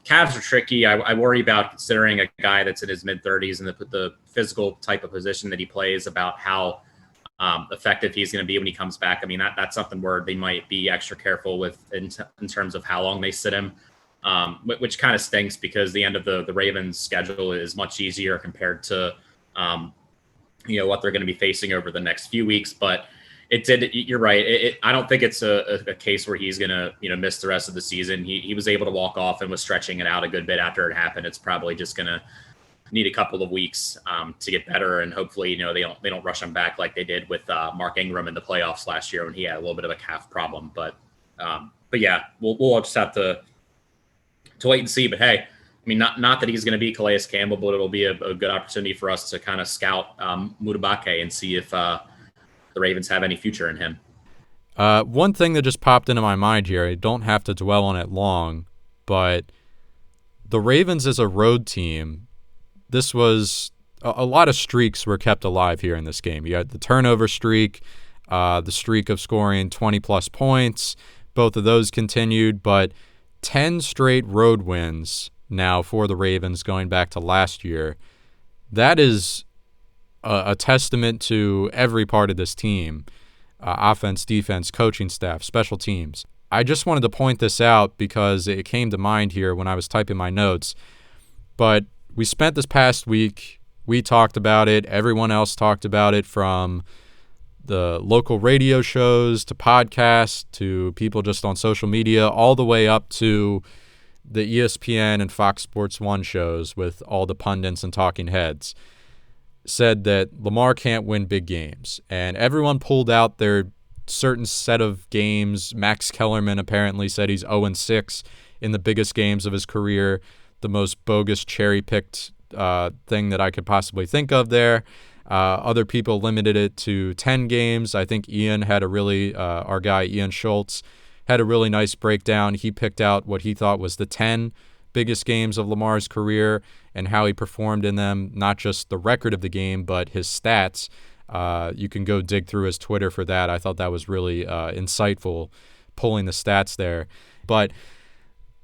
Calves are tricky. I worry about considering a guy that's in his mid-30s and the physical type of position that he plays, about how effective he's going to be when he comes back. I mean, that's something where they might be extra careful with in terms of how long they sit him, which kind of stinks because the end of the Ravens schedule is much easier compared to what they're going to be facing over the next few weeks. But you're right. I don't think it's a case where he's going to miss the rest of the season. He was able to walk off and was stretching it out a good bit after it happened. It's probably just going to need a couple of weeks to get better, and hopefully they don't rush him back like they did with Mark Ingram in the playoffs last year when he had a little bit of a calf problem. But yeah, we'll just have to wait and see. But hey, I mean, not that he's going to be Calais Campbell, but it'll be a good opportunity for us to kind of scout Mutabake and see if the Ravens have any future in him. One thing that just popped into my mind here, I don't have to dwell on it long, but the Ravens as a road team, this was a lot of streaks were kept alive here in this game. You had the turnover streak, the streak of scoring 20-plus points. Both of those continued, but 10 straight road wins now for the Ravens going back to last year. That is a testament to every part of this team, offense, defense, coaching staff, special teams. I just wanted to point this out because it came to mind here when I was typing my notes, but we spent this past week, we talked about it, everyone else talked about it, from the local radio shows to podcasts to people just on social media, all the way up to the ESPN and Fox Sports 1 shows with all the pundits and talking heads, said that Lamar can't win big games. And everyone pulled out their certain set of games. Max Kellerman apparently said he's 0-6 in the biggest games of his career, the most bogus cherry-picked thing that I could possibly think of there. Other people limited it to 10 games. I think Ian had our guy Ian Schultz had a really nice breakdown. He picked out what he thought was the 10 biggest games of Lamar's career and how he performed in them, not just the record of the game, but his stats. You can go dig through his Twitter for that. I thought that was really insightful, pulling the stats there. But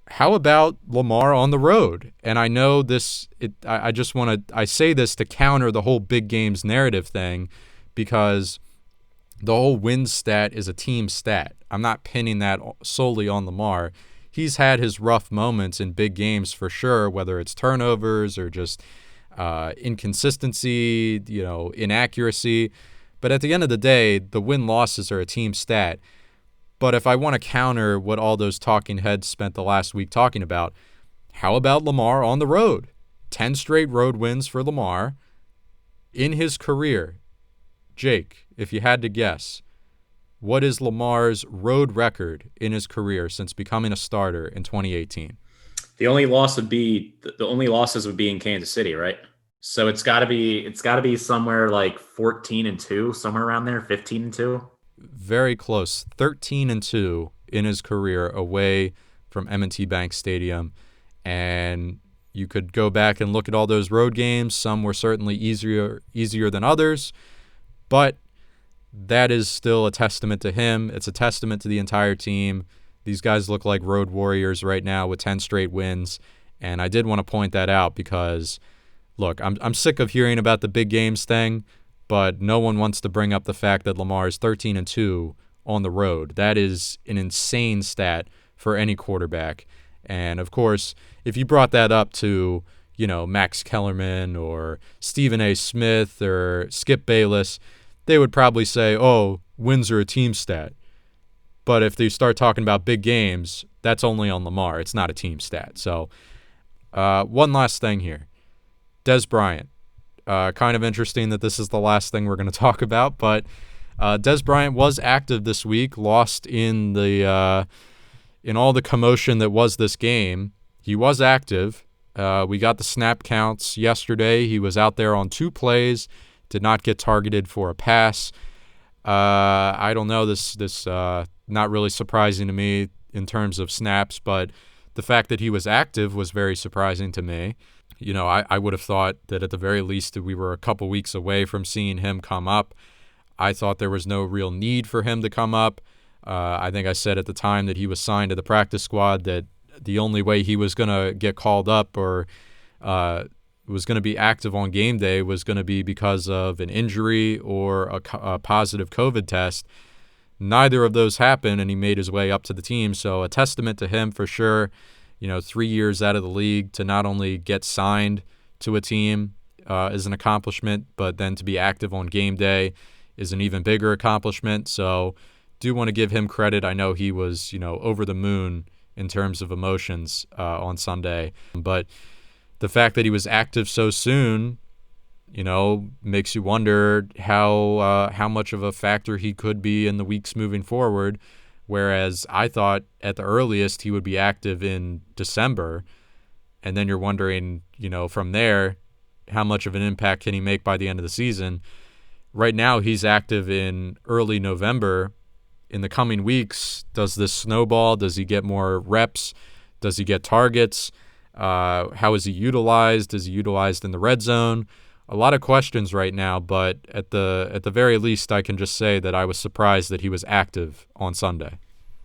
how about Lamar on the road? And I know this, I say this to counter the whole big games narrative thing, because the whole win stat is a team stat. I'm not pinning that solely on Lamar. He's had his rough moments in big games for sure, whether it's turnovers or just inconsistency, inaccuracy. But at the end of the day, the win-losses are a team stat. But if I want to counter what all those talking heads spent the last week talking about, how about Lamar on the road? 10 straight road wins for Lamar in his career. Jake, if you had to guess, what is Lamar's road record in his career since becoming a starter in 2018? The only losses would be in Kansas City, right? So it's got to be somewhere like 14-2, somewhere around there, 15-2. Very close. 13-2 in his career away from M&T Bank Stadium. And you could go back and look at all those road games. Some were certainly easier than others, but that is still a testament to him. It's a testament to the entire team. These guys look like road warriors right now with 10 straight wins. And I did want to point that out because, look, I'm sick of hearing about the big games thing, but no one wants to bring up the fact that Lamar is 13-2 on the road. That is an insane stat for any quarterback. And, of course, if you brought that up to, Max Kellerman or Stephen A. Smith or Skip Bayless, they would probably say, oh, wins are a team stat. But if they start talking about big games, that's only on Lamar. It's not a team stat. So one last thing here. Dez Bryant. Kind of interesting that this is the last thing we're going to talk about, but Dez Bryant was active this week, lost in all the commotion that was this game. He was active. We got the snap counts yesterday. He was out there on 2 plays, did not get targeted for a pass. I don't know, this not really surprising to me in terms of snaps, but the fact that he was active was very surprising to me. I would have thought that at the very least that we were a couple weeks away from seeing him come up. I thought there was no real need for him to come up. I think I said at the time that he was signed to the practice squad that the only way he was going to get called up or was going to be active on game day was going to be because of an injury or a positive COVID test. Neither of those happened, and he made his way up to the team. So a testament to him for sure. 3 years out of the league to not only get signed to a team is an accomplishment, but then to be active on game day is an even bigger accomplishment. So do want to give him credit. I know he was, over the moon in terms of emotions on Sunday. But the fact that he was active so soon, makes you wonder how much of a factor he could be in the weeks moving forward. Whereas I thought at the earliest he would be active in December. And then you're wondering, from there, how much of an impact can he make by the end of the season? Right now he's active in early November. In the coming weeks, does this snowball? Does he get more reps? Does he get targets? How is he utilized? Is he utilized in the red zone? A lot of questions right now, but at the very least, I can just say that I was surprised that he was active on Sunday.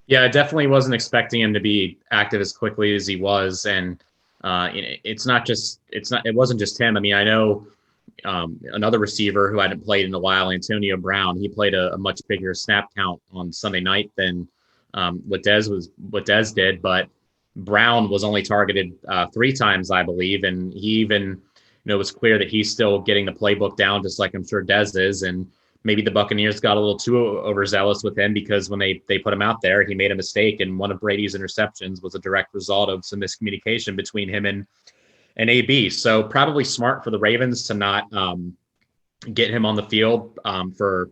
Yeah, I definitely wasn't expecting him to be active as quickly as he was, and it wasn't just him. I mean, I know another receiver who hadn't played in a while, Antonio Brown. He played a much bigger snap count on Sunday night than what Dez did, but Brown was only targeted 3 times, I believe, and he even. It was clear that he's still getting the playbook down, just like I'm sure Dez is. And maybe the Buccaneers got a little too overzealous with him because when they put him out there, he made a mistake. And one of Brady's interceptions was a direct result of some miscommunication between him and AB. So probably smart for the Ravens to not get him on the field for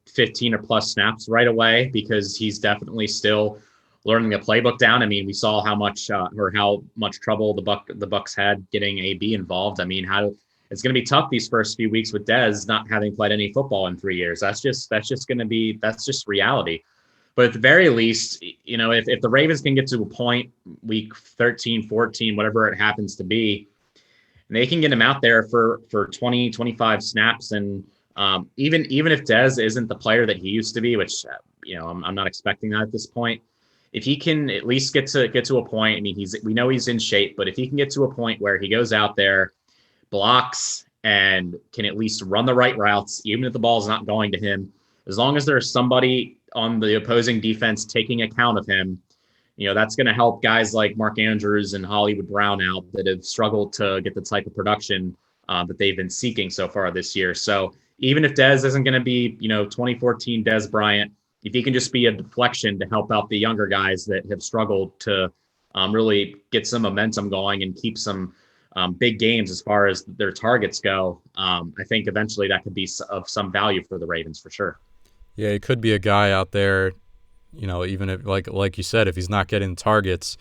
15 or plus snaps right away, because he's definitely still learning the playbook down. I mean, we saw how much trouble the Bucks had getting AB involved. I mean, it's going to be tough these first few weeks with Dez not having played any football in 3 years. That's just reality. But at the very least, if the Ravens can get to a point week 13, 14, whatever it happens to be, and they can get him out there for 20, 25 snaps. And even if Dez isn't the player that he used to be, which, I'm not expecting that at this point, if he can at least get to a point, I mean, we know he's in shape, but if he can get to a point where he goes out there, blocks, and can at least run the right routes, even if the ball's not going to him, as long as there's somebody on the opposing defense taking account of him, that's going to help guys like Mark Andrews and Hollywood Brown out that have struggled to get the type of production that they've been seeking so far this year. So even if Dez isn't going to be, 2014 Dez Bryant, if he can just be a deflection to help out the younger guys that have struggled to really get some momentum going and keep some big games as far as their targets go, I think eventually that could be of some value for the Ravens for sure. Yeah, it could be a guy out there, even if, like you said, if he's not getting targets,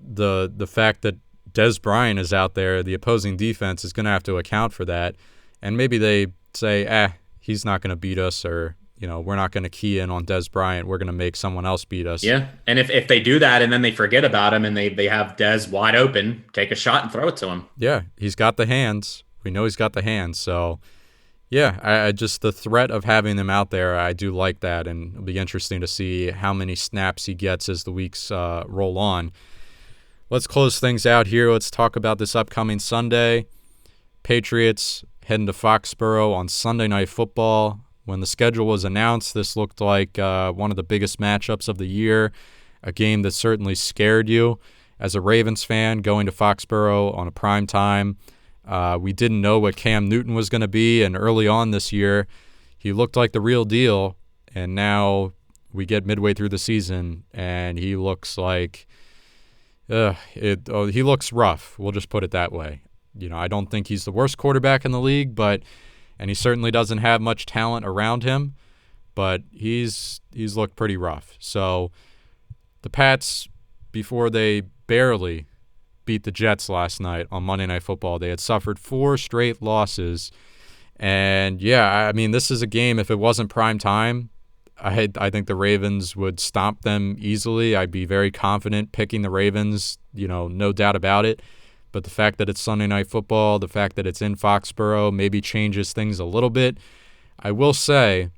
the fact that Dez Bryant is out there, the opposing defense is going to have to account for that. And maybe they say, he's not going to beat us, or, we're not going to key in on Dez Bryant. We're going to make someone else beat us. Yeah, and if they do that and then they forget about him and they have Dez wide open, take a shot and throw it to him. Yeah, he's got the hands. We know he's got the hands. So, yeah, I just the threat of having him out there, I do like that. And it'll be interesting to see how many snaps he gets as the weeks roll on. Let's close things out here. Let's talk about this upcoming Sunday. Patriots heading to Foxborough on Sunday Night Football. When the schedule was announced, this looked like one of the biggest matchups of the year, a game that certainly scared you as a Ravens fan going to Foxborough on a prime time. We didn't know what Cam Newton was going to be, and early on this year, he looked like the real deal, and now we get midway through the season, and he looks like he looks rough. We'll just put it that way. I don't think he's the worst quarterback in the league, and he certainly doesn't have much talent around him, but he's looked pretty rough. So the Pats, before they barely beat the Jets last night on Monday Night Football, they had suffered 4 straight losses. And, yeah, I mean, this is a game, if it wasn't prime time, I think the Ravens would stomp them easily. I'd be very confident picking the Ravens, no doubt about it. But the fact that it's Sunday Night Football, the fact that it's in Foxborough maybe changes things a little bit. I will say,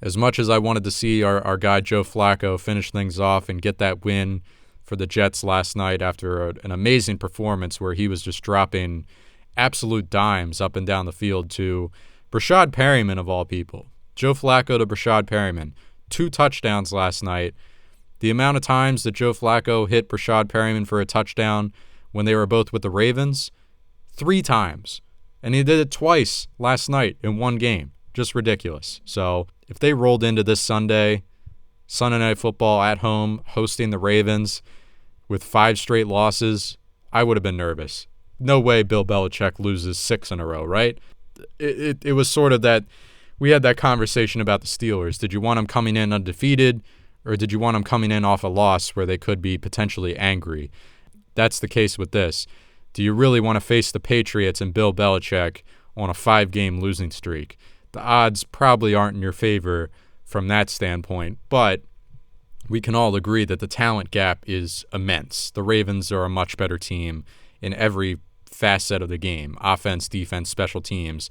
as much as I wanted to see our guy Joe Flacco finish things off and get that win for the Jets last night after an amazing performance where he was just dropping absolute dimes up and down the field to Brashad Perryman, of all people. Joe Flacco to Brashad Perryman. 2 touchdowns last night. The amount of times that Joe Flacco hit Brashad Perryman for a touchdown when they were both with the Ravens, 3 times. And he did it twice last night in one game. Just ridiculous. So if they rolled into this Sunday Night Football at home, hosting the Ravens with 5 straight losses, I would have been nervous. No way Bill Belichick loses 6 in a row, right? It was sort of that, we had that conversation about the Steelers. Did you want them coming in undefeated, or did you want them coming in off a loss where they could be potentially angry? That's the case with this. Do you really want to face the Patriots and Bill Belichick on a 5-game losing streak? The odds probably aren't in your favor from that standpoint, but we can all agree that the talent gap is immense. The Ravens are a much better team in every facet of the game, offense, defense, special teams.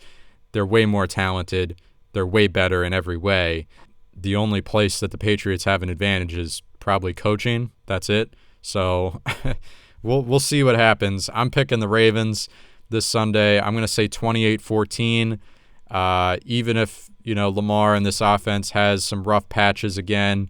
They're way more talented. They're way better in every way. The only place that the Patriots have an advantage is probably coaching. That's it. So We'll see what happens. I'm picking the Ravens this Sunday. I'm going to say 28-14. Even if, Lamar and this offense has some rough patches again,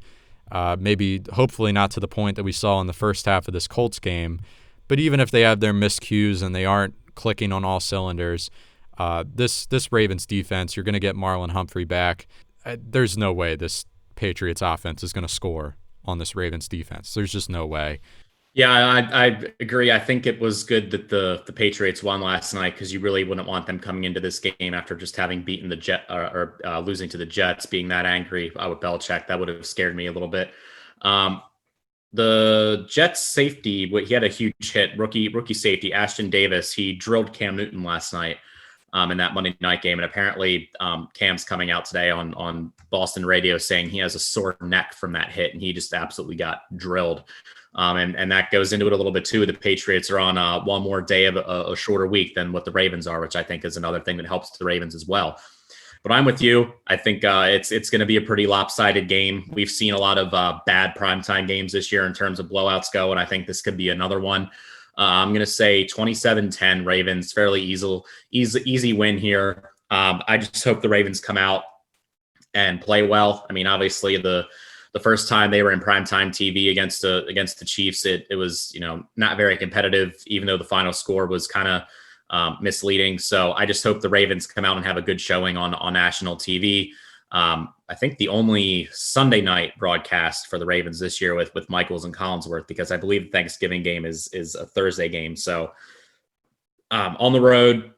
maybe hopefully not to the point that we saw in the first half of this Colts game. But even if they have their miscues and they aren't clicking on all cylinders, this Ravens defense, you're going to get Marlon Humphrey back. There's no way this Patriots offense is going to score on this Ravens defense. There's just no way. Yeah, I agree. I think it was good that the Patriots won last night because you really wouldn't want them coming into this game after just having beaten the losing to the Jets, being that angry with Belichick. That would have scared me a little bit. The Jets safety, he had a huge hit. Rookie safety Ashton Davis. He drilled Cam Newton last night in that Monday night game, and apparently Cam's coming out today on Boston radio saying he has a sore neck from that hit, and he just absolutely got drilled. And that goes into it a little bit too. The Patriots are on one more day of a shorter week than what the Ravens are, which I think is another thing that helps the Ravens as well. But I'm with you. I think it's going to be a pretty lopsided game. We've seen a lot of bad primetime games this year in terms of blowouts go, and I think this could be another one. I'm going to say 27-10 Ravens, fairly easy win here. I just hope the Ravens come out and play well. I mean, obviously the first time they were in primetime TV against the Chiefs, it was not very competitive, even though the final score was kind of misleading. So I just hope the Ravens come out and have a good showing on national TV. I think the only Sunday night broadcast for the Ravens this year with Michaels and Collinsworth, because I believe the Thanksgiving game is a Thursday game. So on the road,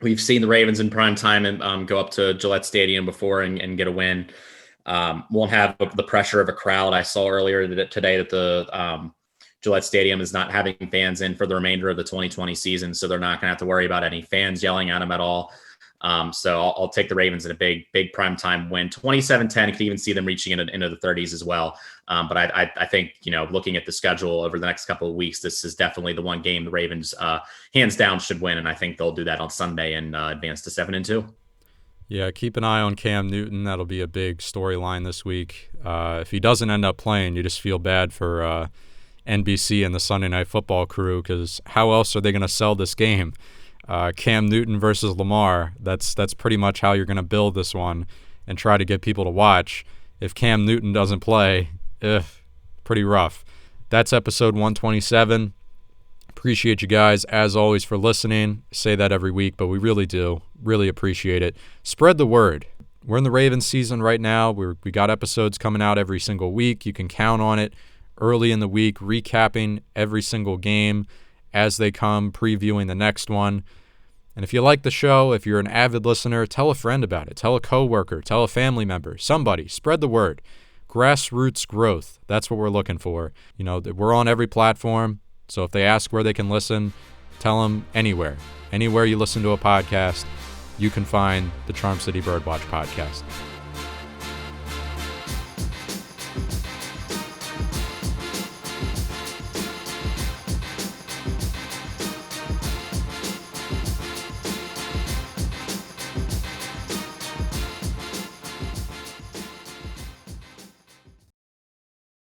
we've seen the Ravens in prime time and go up to Gillette Stadium before and get a win. Won't have the pressure of a crowd. I saw earlier today that the Gillette Stadium is not having fans in for the remainder of the 2020 season, so they're not going to have to worry about any fans yelling at them at all. So I'll take the Ravens in a big primetime win. 27-10, could even see them reaching into the 30s as well. But I think, looking at the schedule over the next couple of weeks, this is definitely the one game the Ravens hands down should win, and I think they'll do that on Sunday and advance to 7-2. Yeah, keep an eye on Cam Newton. That'll be a big storyline this week. If he doesn't end up playing, you just feel bad for NBC and the Sunday Night Football crew, because how else are they going to sell this game? Cam Newton versus Lamar, that's pretty much how you're going to build this one and try to get people to watch. If Cam Newton doesn't play, pretty rough. That's episode 127. Appreciate you guys, as always, for listening. I say that every week, but we really do. Really appreciate it. Spread the word. We're in the Ravens season right now. We got episodes coming out every single week. You can count on it. Early in the week, recapping every single game as they come, previewing the next one. And if you like the show, if you're an avid listener, tell a friend about it. Tell a coworker, tell a family member, somebody. Spread the word. Grassroots growth. That's what we're looking for. We're on every platform. So if they ask where they can listen, tell them anywhere. Anywhere you listen to a podcast, you can find the Charm City Birdwatch podcast.